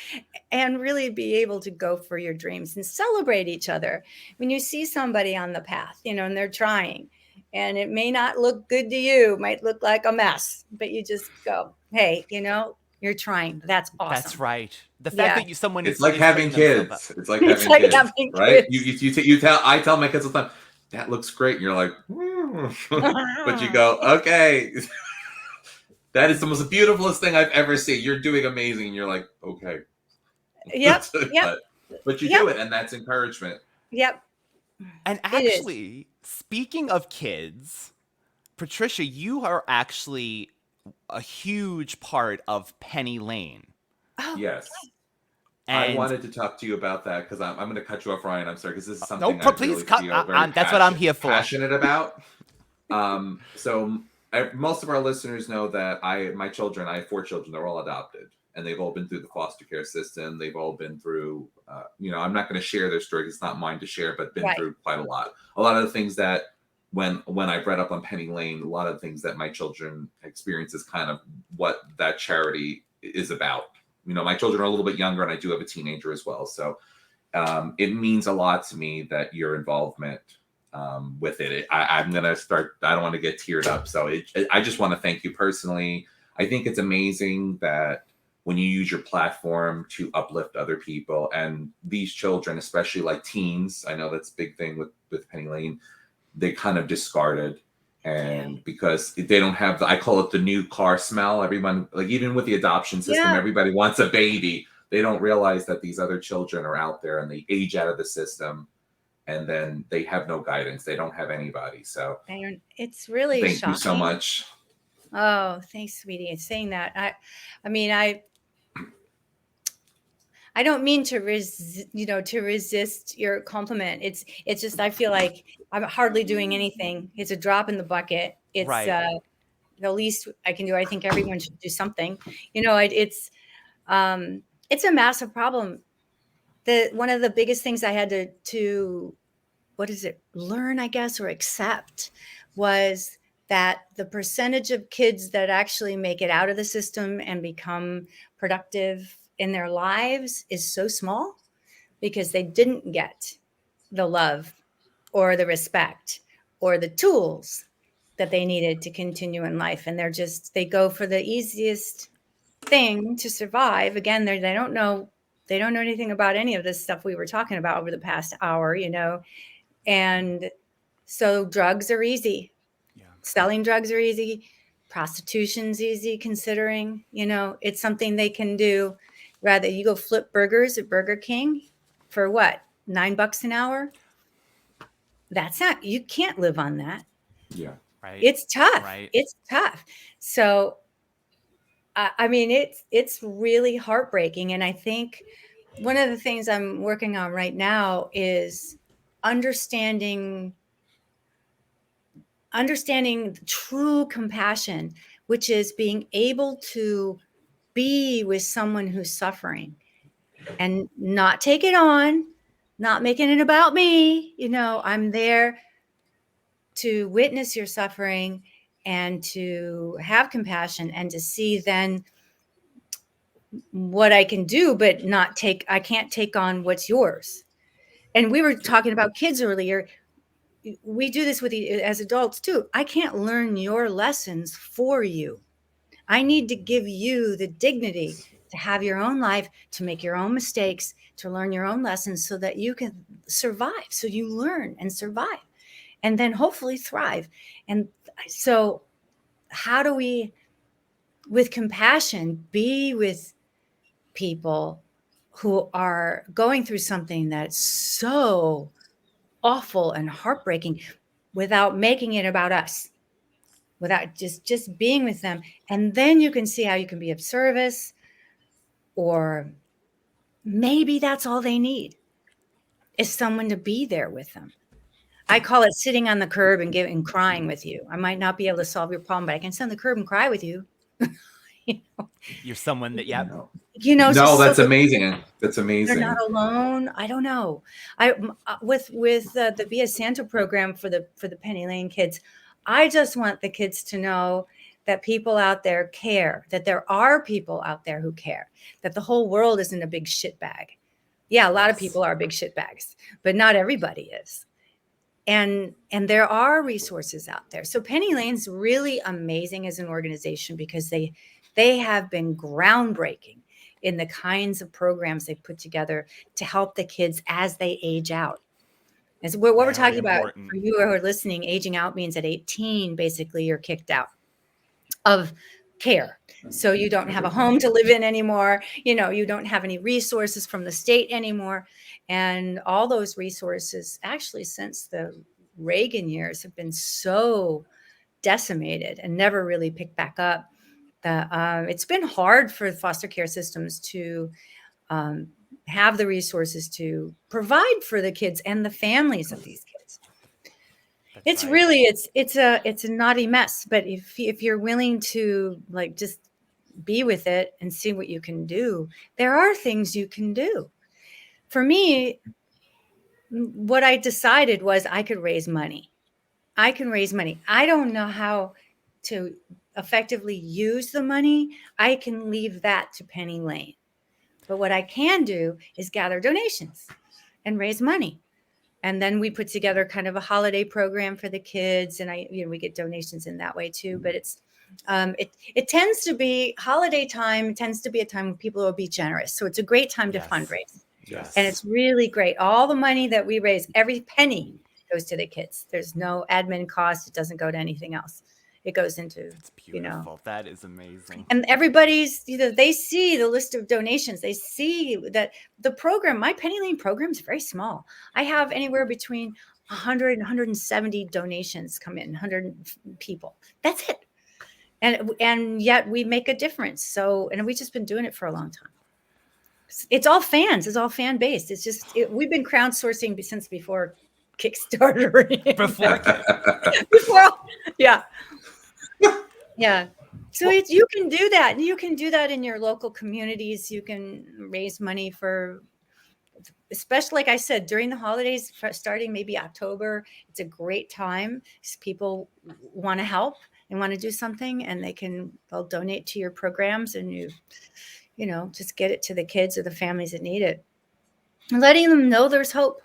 and really be able to go for your dreams and celebrate each other. When you see somebody on the path, and they're trying, and it may not look good to you, might look like a mess, but you just go, hey, you're trying. That's That's awesome. right. The fact Yeah. that someone It's is like having putting themselves up. kids. It's like It's having like kids, having right? kids. I tell my kids all the time, that looks great. And you're like, but you go, okay. That is the most beautifulest thing I've ever seen. You're doing amazing. And you're like, okay. Yep. Yep. but you Yep. do it, and that's encouragement. Yep. And It is. actually, speaking of kids, Patricia, you are actually a huge part of Penny Lane. Oh, Yes. And I wanted to talk to you about that because I'm going to cut you off, Ryan. I'm sorry, because this is no, something I please really cut. feel very That's what I'm here for. passionate about. Most of our listeners know that my children, I have 4 children. They're all adopted, and they've all been through the foster care system. They've all been through, I'm not going to share their story. It's not mine to share, but been right. through quite a lot. A lot of the things that when I've read up on Penny Lane, a lot of the things that my children experience is kind of what that charity is about. My children are a little bit younger, and I do have a teenager as well. So it means a lot to me that your involvement with it. I'm going to start, I don't want to get teared up. So I just want to thank you personally. I think it's amazing that when you use your platform to uplift other people, and these children, especially like teens, I know that's a big thing with Penny Lane, they kind of discarded. And because they don't have I call it the new car smell. Everyone, like even with the adoption system, everybody wants a baby. They don't realize that these other children are out there and they age out of the system, and then they have no guidance. They don't have anybody. So it's really thank shocking. you so much. Oh, thanks, sweetie. It's saying that. I mean, I don't mean to resist your compliment. It's just, I feel like I'm hardly doing anything. It's a drop in the bucket. It's Right. the least I can do. I think everyone should do something. It's a massive problem. One of the biggest things I had to learn, I guess, or accept, was that the percentage of kids that actually make it out of the system and become productive in their lives is so small, because they didn't get the love or the respect or the tools that they needed to continue in life. And they go for the easiest thing to survive. Again, they don't know anything about any of this stuff we were talking about over the past hour, and so drugs are easy. selling drugs are easy. Prostitution's easy, considering, it's something they can do. Rather, you go flip burgers at Burger King for what? $9 an hour? That's not, you can't live on that. Yeah. Right. It's tough. Right. It's tough. So, I mean, it's really heartbreaking. And I think one of the things I'm working on right now is understanding true compassion, which is being able to be with someone who's suffering and not take it on, not making it about me. I'm there to witness your suffering and to have compassion and to see then what I can do, but I can't take on what's yours. And we were talking about kids earlier. We do this as adults too. I can't learn your lessons for you. I need to give you the dignity to have your own life, to make your own mistakes, to learn your own lessons so that you can survive. So you learn and survive and then hopefully thrive. And so how do we, with compassion, be with people who are going through something that's so awful and heartbreaking without making it about us, without just being with them? And then you can see how you can be of service, or maybe that's all they need is someone to be there with them. I call it sitting on the curb and crying with you. I might not be able to solve your problem, but I can sit on the curb and cry with you. You're someone that, No, so that's amazing. That's amazing. They're not alone. I don't know. With the Via Santa program for the Penny Lane kids, I just want the kids to know that people out there care, that there are people out there who care, that the whole world isn't a big shit bag. Yeah, a lot of people are big shit bags, but not everybody is. And there are resources out there. So Penny Lane's really amazing as an organization because they have been groundbreaking in the kinds of programs they put together to help the kids as they age out. And so what we're talking about, for you who are listening, aging out means at 18, basically you're kicked out of care. So you don't have a home to live in anymore. You don't have any resources from the state anymore. And all those resources, actually, since the Reagan years, have been so decimated and never really picked back up. It's been hard for foster care systems to have the resources to provide for the kids and the families of these kids. It's a naughty mess. But if you're willing to just be with it and see what you can do, there are things you can do. For me, what I decided was I could raise money. I can raise money. I don't know how to effectively use the money. I can leave that to Penny Lane. But what I can do is gather donations and raise money. And then we put together kind of a holiday program for the kids. And we get donations in that way too. But it tends to be holiday time. It tends to be a time when people will be generous. So it's a great time to fundraise. Yes. And it's really great. All the money that we raise, every penny goes to the kids. There's no admin cost. It doesn't go to anything else. It goes into, It's beautiful. That is amazing. And everybody's, they see the list of donations. They see that the program, my Penny Lane program, is very small. I have anywhere between 100 and 170 donations come in, 100 people. That's it. And yet we make a difference. So, and we've just been doing it for a long time. It's all fans. It's all fan based. It's just, we've been crowdsourcing since before Kickstarter. Yeah. Yeah. So you can do that. You can do that in your local communities. You can raise money for, especially like I said, during the holidays, starting maybe October. It's a great time because people want to help and want to do something, and they'll donate to your programs, and you just get it to the kids or the families that need it. And letting them know there's hope.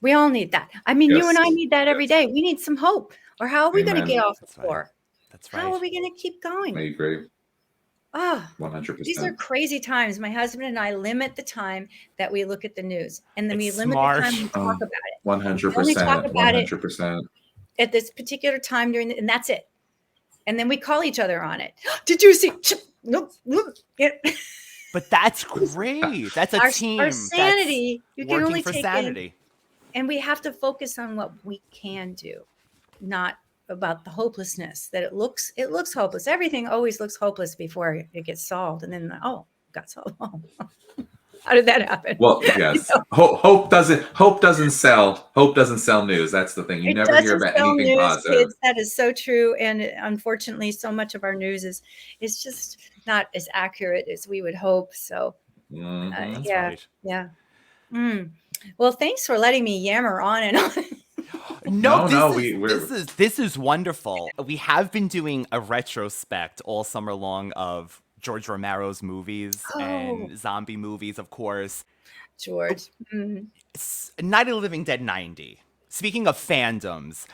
We all need that. I mean, you and I need that every day. We need some hope. Or how are we going to get off the floor? That's right. How are we going to keep going? I agree. 100%. These are crazy times. My husband and I limit the time that we look at the news, and then we limit smart. the time we talk about it. 100%. We only talk about 100%. at this particular time and that's it. And then we call each other on it. Did you see? Nope. But that's great. That's a team. Our sanity, you can working only for take sanity. and we have to focus on what we can do, not about the hopelessness that it looks hopeless. Everything always looks hopeless before it gets solved. And then, got solved. How did that happen? Well, yes. Hope doesn't sell news. That's the thing. You never hear about anything news, positive. kids. That is so true. And unfortunately, so much of our news is just not as accurate as we would hope. So Mhm. yeah. Well, thanks for letting me yammer on and on. This is wonderful. We have been doing a retrospect all summer long of George Romero's movies and zombie movies, of course. George. Night of the Living Dead 90. Speaking of fandoms,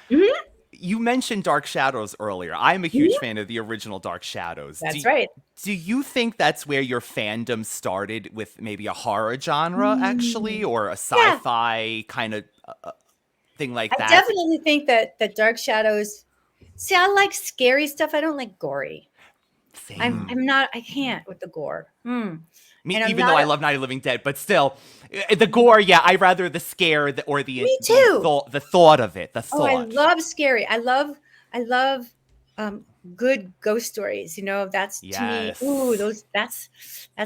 you mentioned Dark Shadows earlier. I'm a huge fan of the original Dark Shadows. That's right. Do you think that's where your fandom started, with maybe a horror genre, actually, or a sci-fi kind of thing like that? I definitely think that Dark Shadows. See, I like scary stuff. I don't like gory. Same. I can't with the gore. Even though I love Night of the Living Dead, but still, the gore, I rather the scare or the Me too. The thought of it. The thought. Oh, I love scary. I love good ghost stories. That's to me. Ooh, that's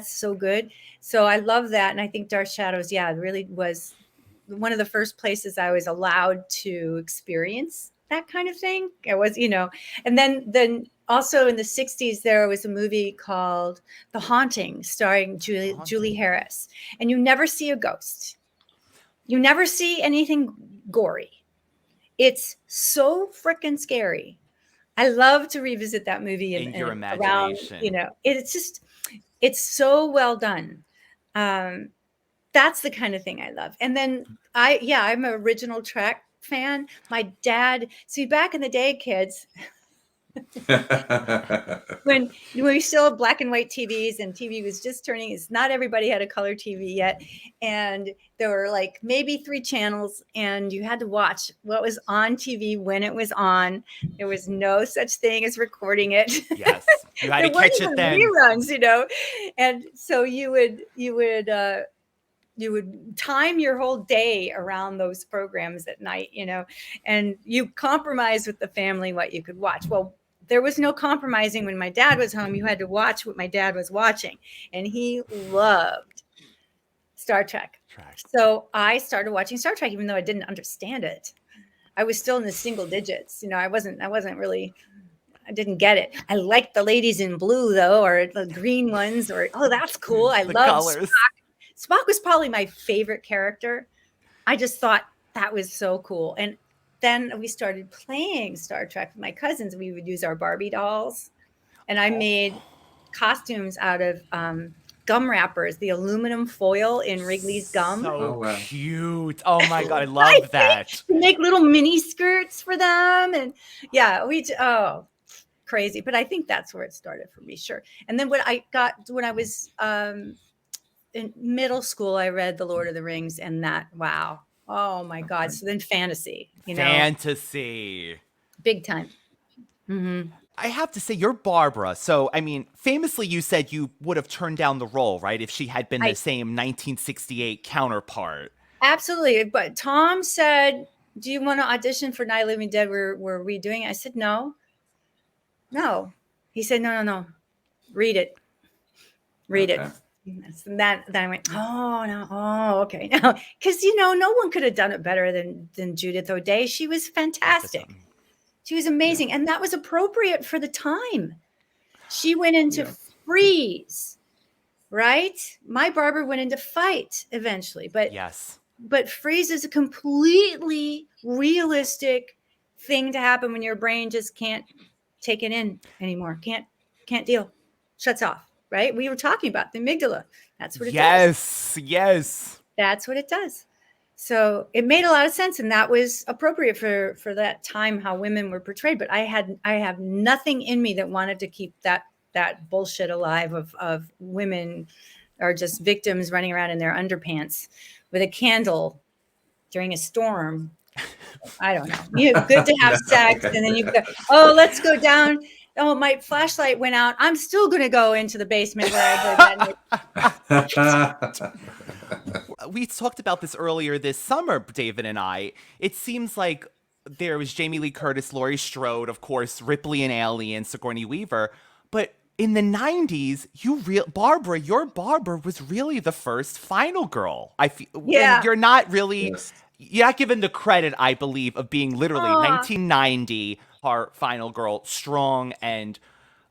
so good. So I love that, and I think Dark Shadows, really was one of the first places I was allowed to experience that kind of thing. It was, and then also in the 60s, there was a movie called The Haunting, starring Julie Harris. And you never see a ghost. You never see anything gory. It's so freaking scary. I love to revisit that movie in your imagination. It's so well done. That's the kind of thing I love. And then I'm an original Trek fan. My dad, see, back in the day, kids, when we still had black and white TVs and TV was just turning, not everybody had a color TV yet. And there were like maybe 3 channels and you had to watch what was on TV when it was on. There was no such thing as recording it. Yes. You had to catch it then. Reruns, and so you would time your whole day around those programs at night, and you compromise with the family what you could watch. Well, there was no compromising when my dad was home. You had to watch what my dad was watching, and he loved Star Trek. So I started watching Star Trek, even though I didn't understand it. I was still in the single digits. I wasn't really, I didn't get it. I liked the ladies in blue though, or the green ones, or, that's cool. I love Spock. Spock was probably my favorite character. I just thought that was so cool. And then we started playing Star Trek with my cousins. We would use our Barbie dolls. And I made costumes out of gum wrappers, the aluminum foil in Wrigley's gum. So cute. Oh my God, I love that. To make little mini skirts for them. And crazy. But I think that's where it started for me, sure. And then when I was in middle school, I read The Lord of the Rings, and that, wow. Oh my God. So then fantasy, Fantasy. Big time. Mm-hmm. I have to say, you're Barbara. So, famously, you said you would have turned down the role, right? If she had been the same 1968 counterpart. Absolutely. But Tom said, do you want to audition for Night of the Living Dead? We're redoing it. I said, no. He said, no. Read it. And then I went, okay. Because, no one could have done it better than Judith O'Dea. She was fantastic. She was amazing. Yeah. And that was appropriate for the time. She went into freeze, right? My Barbara went into fight eventually. But yes. But freeze is a completely realistic thing to happen when your brain just can't take it in anymore. Can't deal. Shuts off. Right? We were talking about the amygdala. That's what it does. Yes. That's what it does. So it made a lot of sense, and that was appropriate for that time, how women were portrayed. But I have nothing in me that wanted to keep that bullshit alive of women are just victims running around in their underpants with a candle during a storm I don't know. You good to have sex, Okay. and then you go, oh, let's go down. Oh, my flashlight went out. I'm still going to go into the basement where I heard that. We talked about this earlier this summer, David and I. It seems like there was Jamie Lee Curtis, Laurie Strode, of course, Ripley in Alien, Sigourney Weaver. But in the 90s, Barbara, your Barbara was really the first final girl. I feel, Yeah. and you're not really, Yes. you're not given the credit, I believe, of being literally Aw. 1990 our final girl, strong, and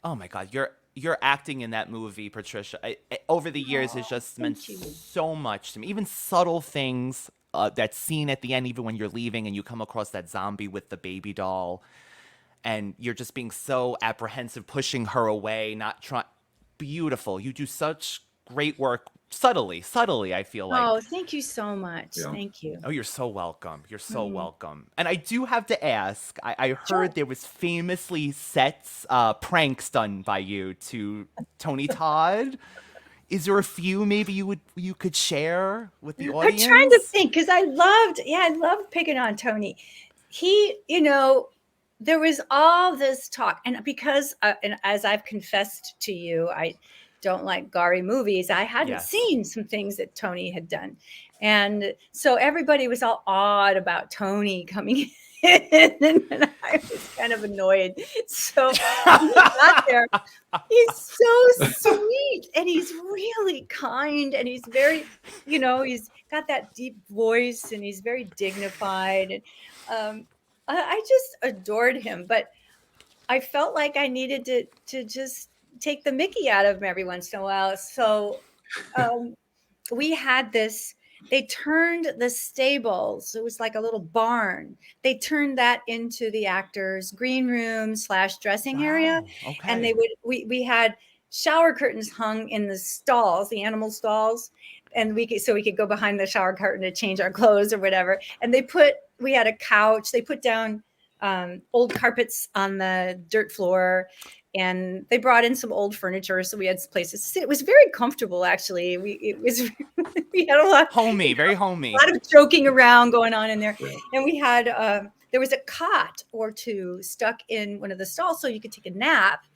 oh my God, your acting in that movie, Patricia, over the years has just meant thank you. so much to me. Even subtle things, that scene at the end, even when you're leaving and you come across that zombie with the baby doll, and you're just being so apprehensive, pushing her away, not trying. Beautiful. You do such great work subtly. I feel like. Oh, thank you so much. Yeah. Thank you. Oh, you're so welcome. You're so welcome. And I do have to ask, I heard Sure. there was famously sets pranks done by you to Tony Todd. Is there a few maybe you could share with the audience? I'm trying to think because I loved picking on Tony. He, there was all this talk, and because and as I've confessed to you, I don't like gory movies. I hadn't Yes. seen some things that Tony had done, and so everybody was all awed about Tony coming in, and I was kind of annoyed. So when he got there, he's so sweet, and he's really kind, and he's very, he's got that deep voice, and he's very dignified, and I just adored him. But I felt like I needed to just take the Mickey out of him every once in a while. So we had this. They turned the stables. It was like a little barn. They turned that into the actors' green room / dressing area, Okay. and we had shower curtains hung in the stalls, the animal stalls, and we could go behind the shower curtain to change our clothes or whatever. And we had a couch. They put down old carpets on the dirt floor, and they brought in some old furniture, so we had places to sit. It was very comfortable, actually. We had a lot, homey, very homey. a lot of joking around going on in there, Yeah. and we had there was a cot or two stuck in one of the stalls, so you could take a nap.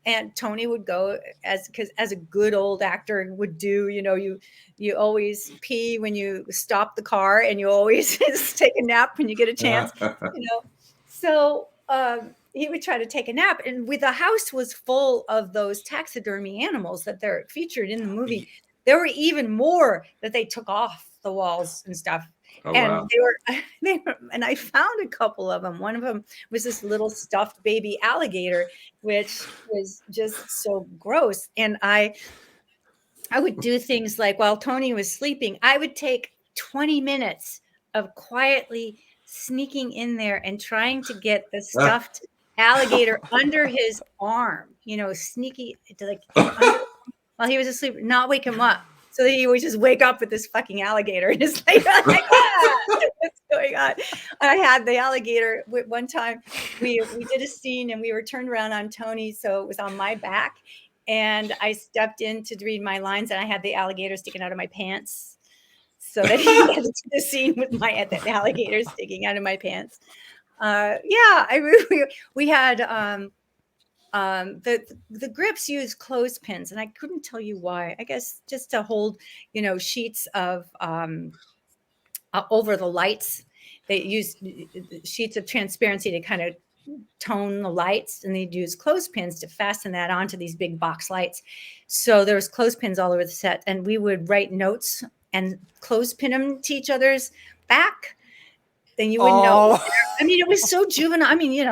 And Tony would go as a good old actor would do. You always pee when you stop the car, and you always take a nap when you get a chance. So he would try to take a nap, and the house was full of those taxidermy animals that they're featured in the movie. There were even more that they took off the walls and stuff. Oh, And wow. they were, and I found a couple of them. One of them was this little stuffed baby alligator, which was just so gross. And I would do things like, while Tony was sleeping, I would take 20 minutes of quietly sneaking in there and trying to get the stuffed alligator under his arm, sneaky, while he was asleep, not wake him up. So that he would just wake up with this fucking alligator and it's like, what's going on? I had the alligator one time. We did a scene and we were turned around on Tony, so it was on my back, and I stepped in to read my lines, and I had the alligator sticking out of my pants, so that he had to do the scene with the alligator sticking out of my pants. We had. The grips use clothespins, and I couldn't tell you why. I guess just to hold, sheets of over the lights. They use sheets of transparency to kind of tone the lights, and they'd use clothespins to fasten that onto these big box lights. So there was clothespins all over the set, and we would write notes and clothespin them to each other's back. Then you wouldn't know. I mean, it was so juvenile. I mean,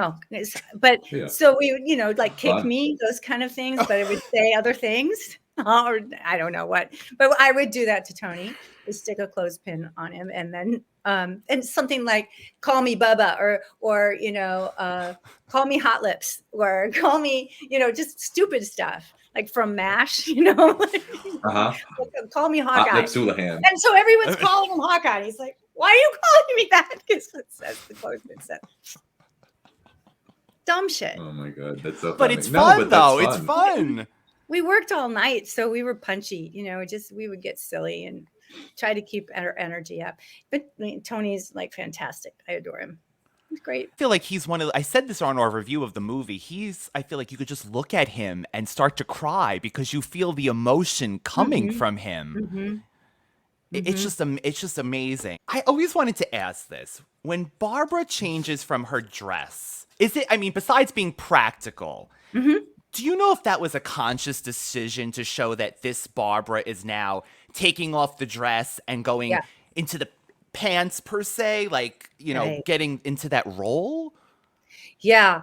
but Yeah. so we would, like kick Fun. me, those kind of things, but it would say other things, or I don't know what. But I would do that to Tony, would stick a clothespin on him, and then and something like "Call me Bubba," or "Call me Hot Lips," or "Call me," just stupid stuff like from MASH, "Call me Hawkeye." Hot Lips Houlihan. And so everyone's calling him Hawkeye. He's like, "Why are you calling me that?" Because it says the clothespin set. Dumb shit. Oh my God, that's so funny. But it's fun, though. It's fun. fun. We worked all night, so we were punchy. We would get silly, and try to keep our energy up. But I mean, Tony's like fantastic. I adore him. He's great. I feel like he's one of I said this on our review of the movie. I feel like you could just look at him and start to cry because you feel the emotion coming Mm-hmm. from him. Mm-hmm. It's just amazing. I always wanted to ask this. When Barbara changes from her dress, is it, I mean, besides being practical, Mm-hmm. do you know if that was a conscious decision to show that this Barbara is now taking off the dress and going Yeah. into the pants per se, like, Right. getting into that role? Yeah.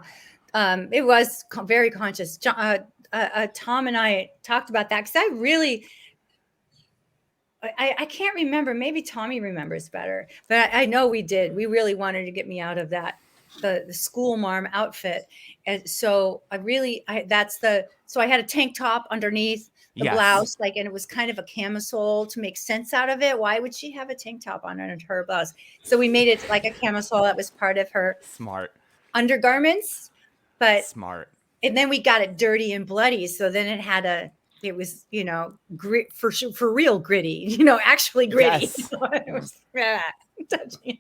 It was very conscious. Tom and I talked about that because I can't remember. Maybe Tommy remembers better, but I know we did. We really wanted to get me out of the school marm outfit. And so so I had a tank top underneath the Yes. blouse, and it was kind of a camisole to make sense out of it. Why would she have a tank top on under her blouse? So we made it like a camisole that was part of her Smart. undergarments, but Smart. and then we got it dirty and bloody. So then it was, grit for real gritty, actually gritty. Yes. So it was touching.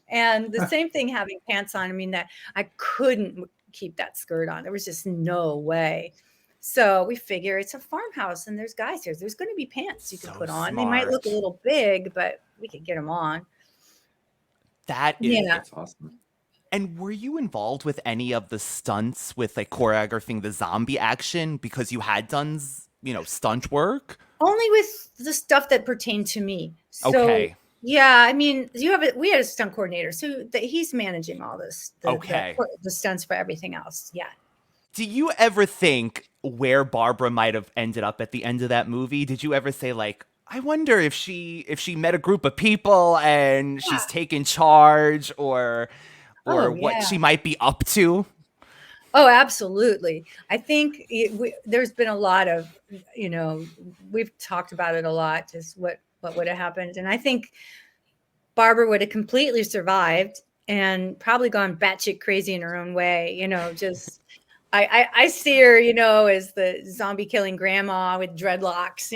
And the same thing having pants on. I mean, that I couldn't keep that skirt on. There was just no way. So we figure it's a farmhouse and there's guys here. There's going to be pants you can So put on. They might look a smart. little big, but we could get them on. That is. Yeah. That's awesome. And were you involved with any of the stunts with like choreographing the zombie action because you had done, stunt work? Only with the stuff that pertained to me. So, Okay. yeah, I mean, we had a stunt coordinator, so he's managing all this. Okay. The stunts for everything else. Yeah. Do you ever think where Barbara might have ended up at the end of that movie? Did you ever say like, I wonder if she met a group of people and she's taking charge or Oh, what yeah. she might be up to? Oh, absolutely. I think there's been a lot of, we've talked about it a lot, just what would have happened. And I think Barbara would have completely survived and probably gone batshit crazy in her own way, just I see her, as the zombie killing grandma with dreadlocks,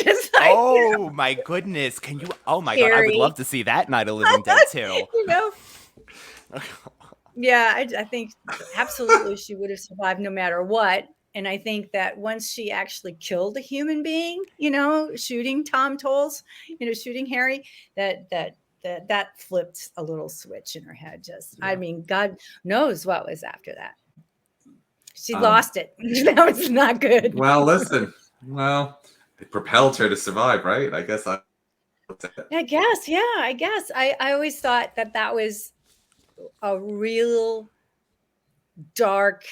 just like, Oh my goodness. Oh my God, I would Scary. love to see that Night of the Living Dead too. Yeah, I think absolutely she would have survived no matter what. And I think that once she actually killed a human being, shooting Tom Tolles, shooting Harry, that flipped a little switch in her head. I mean, God knows what was after that. She lost it. That was not good. Well, listen. Well, it propelled her to survive, right? I guess. I guess. Yeah, I guess. I always thought that was a real dark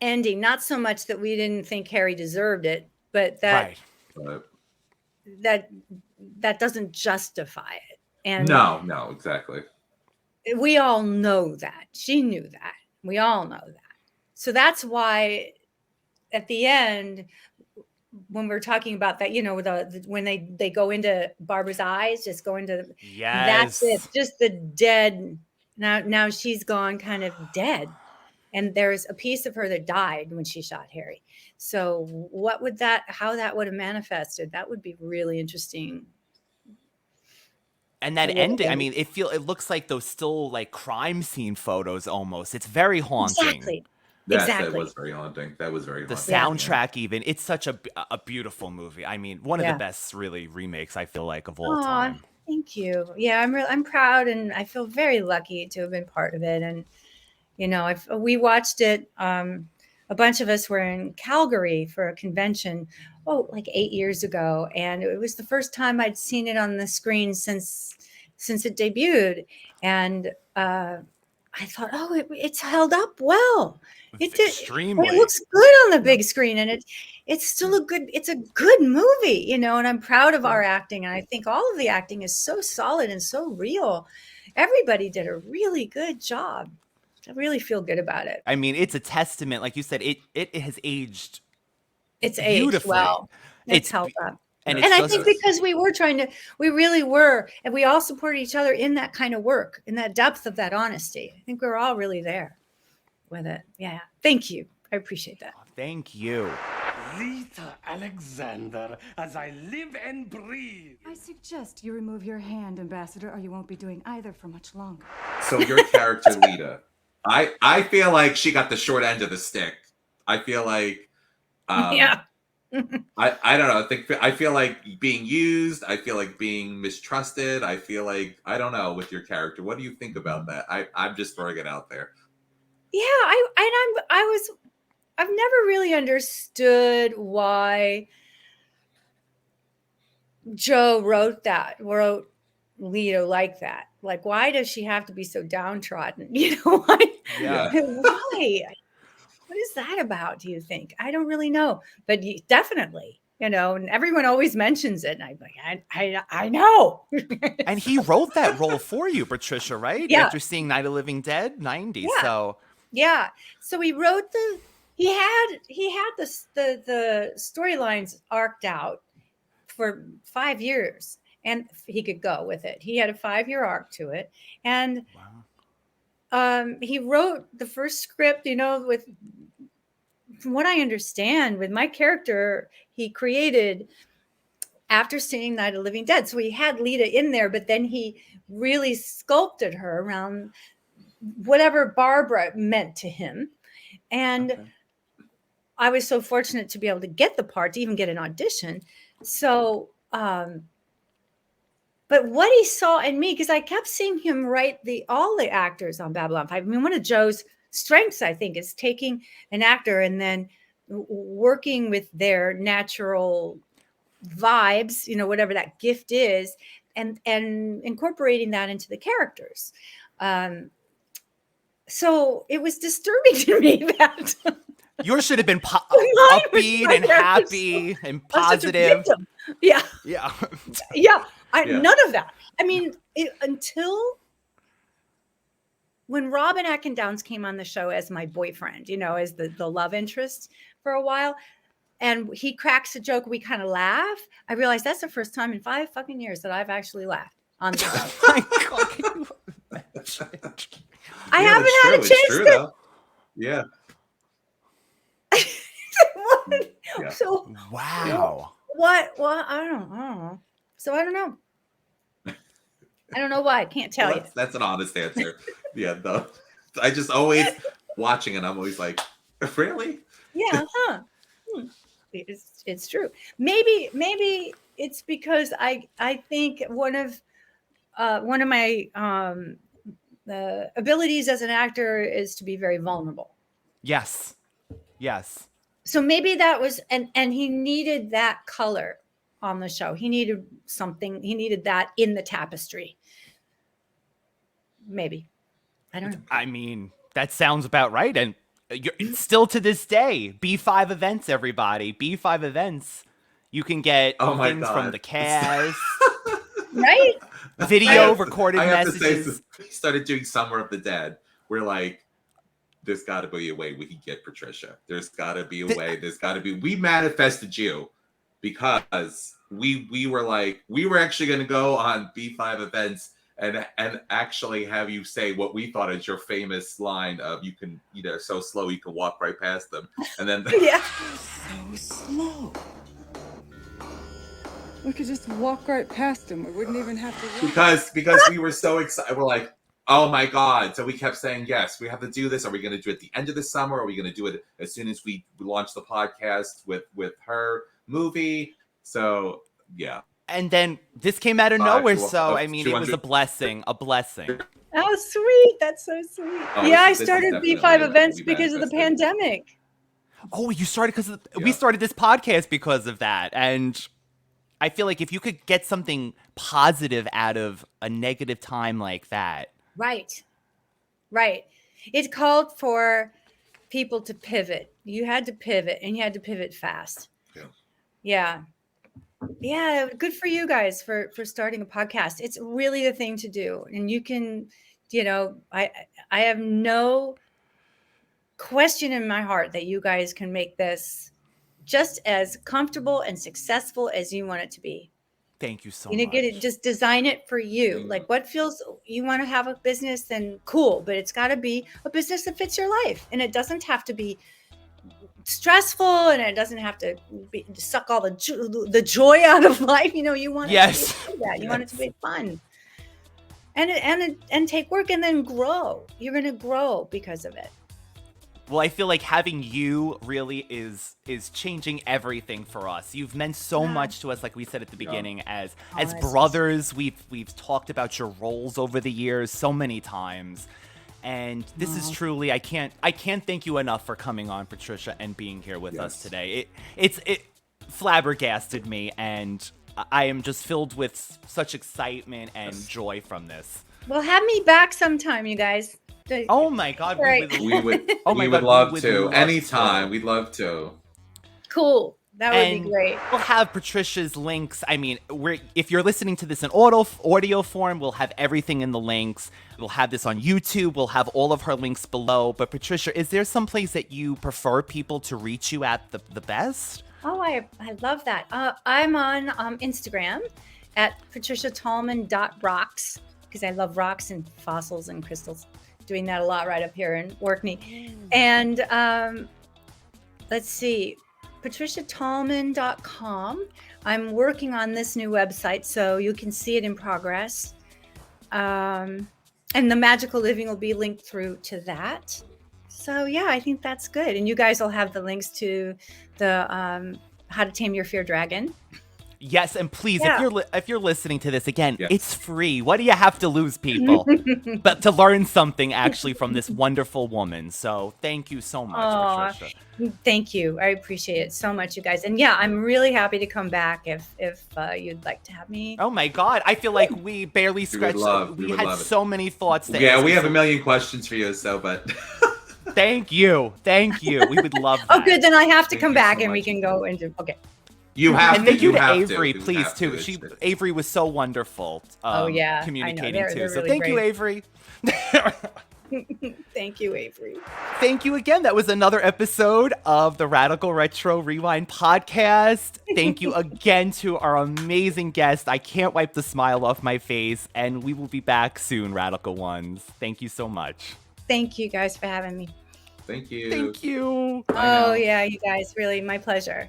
ending. Not so much that we didn't think Harry deserved it, but that Right. that doesn't justify it. And No, exactly. we all know that. She knew that. We all know that. So that's why at the end, when we're talking about that, when they go into Barbara's eyes, just go into Yes. that's it. Just the dead. Now she's gone kind of dead. And there's a piece of her that died when she shot Harry. So how that would have manifested, that would be really interesting. And that ending, I mean, it looks like those still like crime scene photos almost. It's very haunting. Exactly. Yes, Exactly. that was very haunting. The soundtrack, even, it's such a beautiful movie. I mean, one of the best, really, remakes I feel like of all time. Thank you. Yeah, I'm proud, and I feel very lucky to have been part of it. And we watched it. A bunch of us were in Calgary for a convention, like 8 years ago, and it was the first time I'd seen it on the screen since it debuted, and I thought, it's held up well. Extremely. It looks good on the big screen, and it's still a good movie, and I'm proud of our acting, and I think all of the acting is so solid and so real. Everybody did a really good job. I really feel good about it. I mean, it's a testament, like you said, it has aged. It's beautifully. aged well. It's held up. And I think because we really were, and we all supported each other in that kind of work, in that depth of that honesty. I think we're all really there with it. Yeah. Thank you. I appreciate that. Thank you. Lita Alexander, as I live and breathe. I suggest you remove your hand, Ambassador, or you won't be doing either for much longer. So your character, Lita, I feel like she got the short end of the stick. I feel like, Yeah. I don't know. I feel like being used. I feel like being mistrusted. I feel like, I don't know, with your character. What do you think about that? I'm just throwing it out there. Yeah, I've never really understood why Joe wrote Lita like that. Like, why does she have to be so downtrodden? You know, why? Yeah. Why? What is that about, do you think? I don't really know, but definitely, you know, and everyone always mentions it. And I'm like, I know. And he wrote that role for you, Patricia, right? Yeah. After seeing Night of the Living Dead, 90. Yeah. So Yeah. So he wrote he had the storylines arced out for 5 years, and he could go with it. He had a 5-year arc to it. And he wrote the first script, you know, from what I understand, with my character, he created after seeing Night of the Living Dead. So he had Lita in there, but then he really sculpted her around whatever Barbara meant to him. And I was so fortunate to be able to get the part, to even get an audition. So, but what he saw in me, because I kept seeing him write all the actors on Babylon 5. I mean, one of Joe's strengths, I think, is taking an actor and then working with their natural vibes, you know, whatever that gift is, and incorporating that into the characters. So it was disturbing to me that yours should have been upbeat and happy and positive. Yeah. Yeah. Yeah. None of that. I mean, until when Robin Atkin-Downs came on the show as my boyfriend, you know, as the love interest for a while, and he cracks a joke, we kind of laugh. I realized that's the first time in 5 fucking years that I've actually laughed on the show. My God, can you imagine? I haven't had a chance to. Though. Yeah. Yeah. So wow. What? Well, I don't know. So I don't know. I don't know why. I can't tell you. That's an honest answer. Yeah, though. I just always watching, and I'm always like, really? Yeah. Huh. It's true. Maybe it's because I think one of my the abilities as an actor is to be very vulnerable. Yes. So maybe that was, and he needed that color on the show. He needed something. He needed that in the tapestry. Maybe. I don't know. I mean, that sounds about right. And still to this day, B5 events, everybody. B5 events. You can get things from the cast. Right? Video, recorded messages. We started doing Summer of the Dead. We're like, there's got to be a way we can get Patricia. There's got to be a way. There's got to be. We manifested you because we were like, we were actually going to go on B5 events and actually have you say what we thought is your famous line of, you can, they're so slow you can walk right past them. And then yeah. So slow. We could just walk right past him. We wouldn't even have to walk. Because we were so excited. We're like, oh my God. So we kept saying, yes, we have to do this. Are we going to do it at the end of the summer? Are we going to do it as soon as we launch the podcast with her movie? So, yeah. And then this came out of nowhere. So, I mean, it was a blessing. Oh, sweet. That's so sweet. Oh, yeah, I started B5 events because of the pandemic. Oh, you started because we started this podcast because of that. And I feel like if you could get something positive out of a negative time like that. Right. It called for people to pivot. You had to pivot, and you had to pivot fast. Yeah. Good for you guys for starting a podcast. It's really the thing to do. And you can, I have no question in my heart that you guys can make this just as comfortable and successful as you want it to be. Thank you so much. Get it, just design it for you. Like what feels, you want to have a business, then cool, but it's got to be a business that fits your life. And it doesn't have to be stressful, and it doesn't have to suck all the joy out of life. You know, you want it to be that. You want it to be fun, and take work and then grow. You're going to grow because of it. Well, I feel like having you really is changing everything for us. You've meant so much to us, like we said at the beginning, as brothers. We've talked about your roles over the years so many times, and this is truly I can't thank you enough for coming on, Patricia, and being here with us today. It flabbergasted me, and I am just filled with such excitement and joy from this. Well, have me back sometime, you guys. Oh my God, we would love to. Anytime, we'd love to. Cool. That would be great. We'll have Patricia's links. I mean, if you're listening to this in audio form, we'll have everything in the links. We'll have this on YouTube. We'll have all of her links below. But Patricia, is there some place that you prefer people to reach you at the best? Oh, I love that. I'm on Instagram at patriciatallman.rocks because I love rocks and fossils and crystals. Doing that a lot right up here in Orkney. And let's see, patriciatallman.com. I'm working on this new website, so you can see it in progress. And the Magical Living will be linked through to that. So yeah, I think that's good. And you guys will have the links to the How to Tame Your Fear Dragon. Yes, and please, if you're listening to this again, it's free. What do you have to lose, people? But to learn something actually from this wonderful woman. So thank you so much, Patricia. Thank you. I appreciate it so much, you guys. And yeah, I'm really happy to come back if you'd like to have me. Oh my God, I feel like we barely scratched. We had so many thoughts. Yeah, we have a million questions for you. So, but. Thank you. We would love that. Oh, good. Then I have to come back and we can go into. Okay. You have and to. thank you to Avery, please, too. Avery was so wonderful communicating, too. So thank you, Avery. Thank you, Avery. Thank you again. That was another episode of the Radical Retro Rewind podcast. Thank you again to our amazing guest. I can't wipe the smile off my face, and we will be back soon, Radical Ones. Thank you so much. Thank you guys for having me. Thank you. Thank you. Oh, yeah, you guys. Really, my pleasure.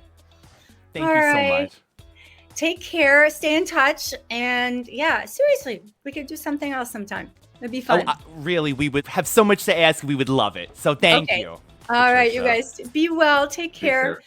Thank you so much. Take care. Stay in touch. And yeah, seriously, we could do something else sometime. It'd be fun. Really, we would have so much to ask. We would love it. So thank you. All right, you guys. Be well. Take care.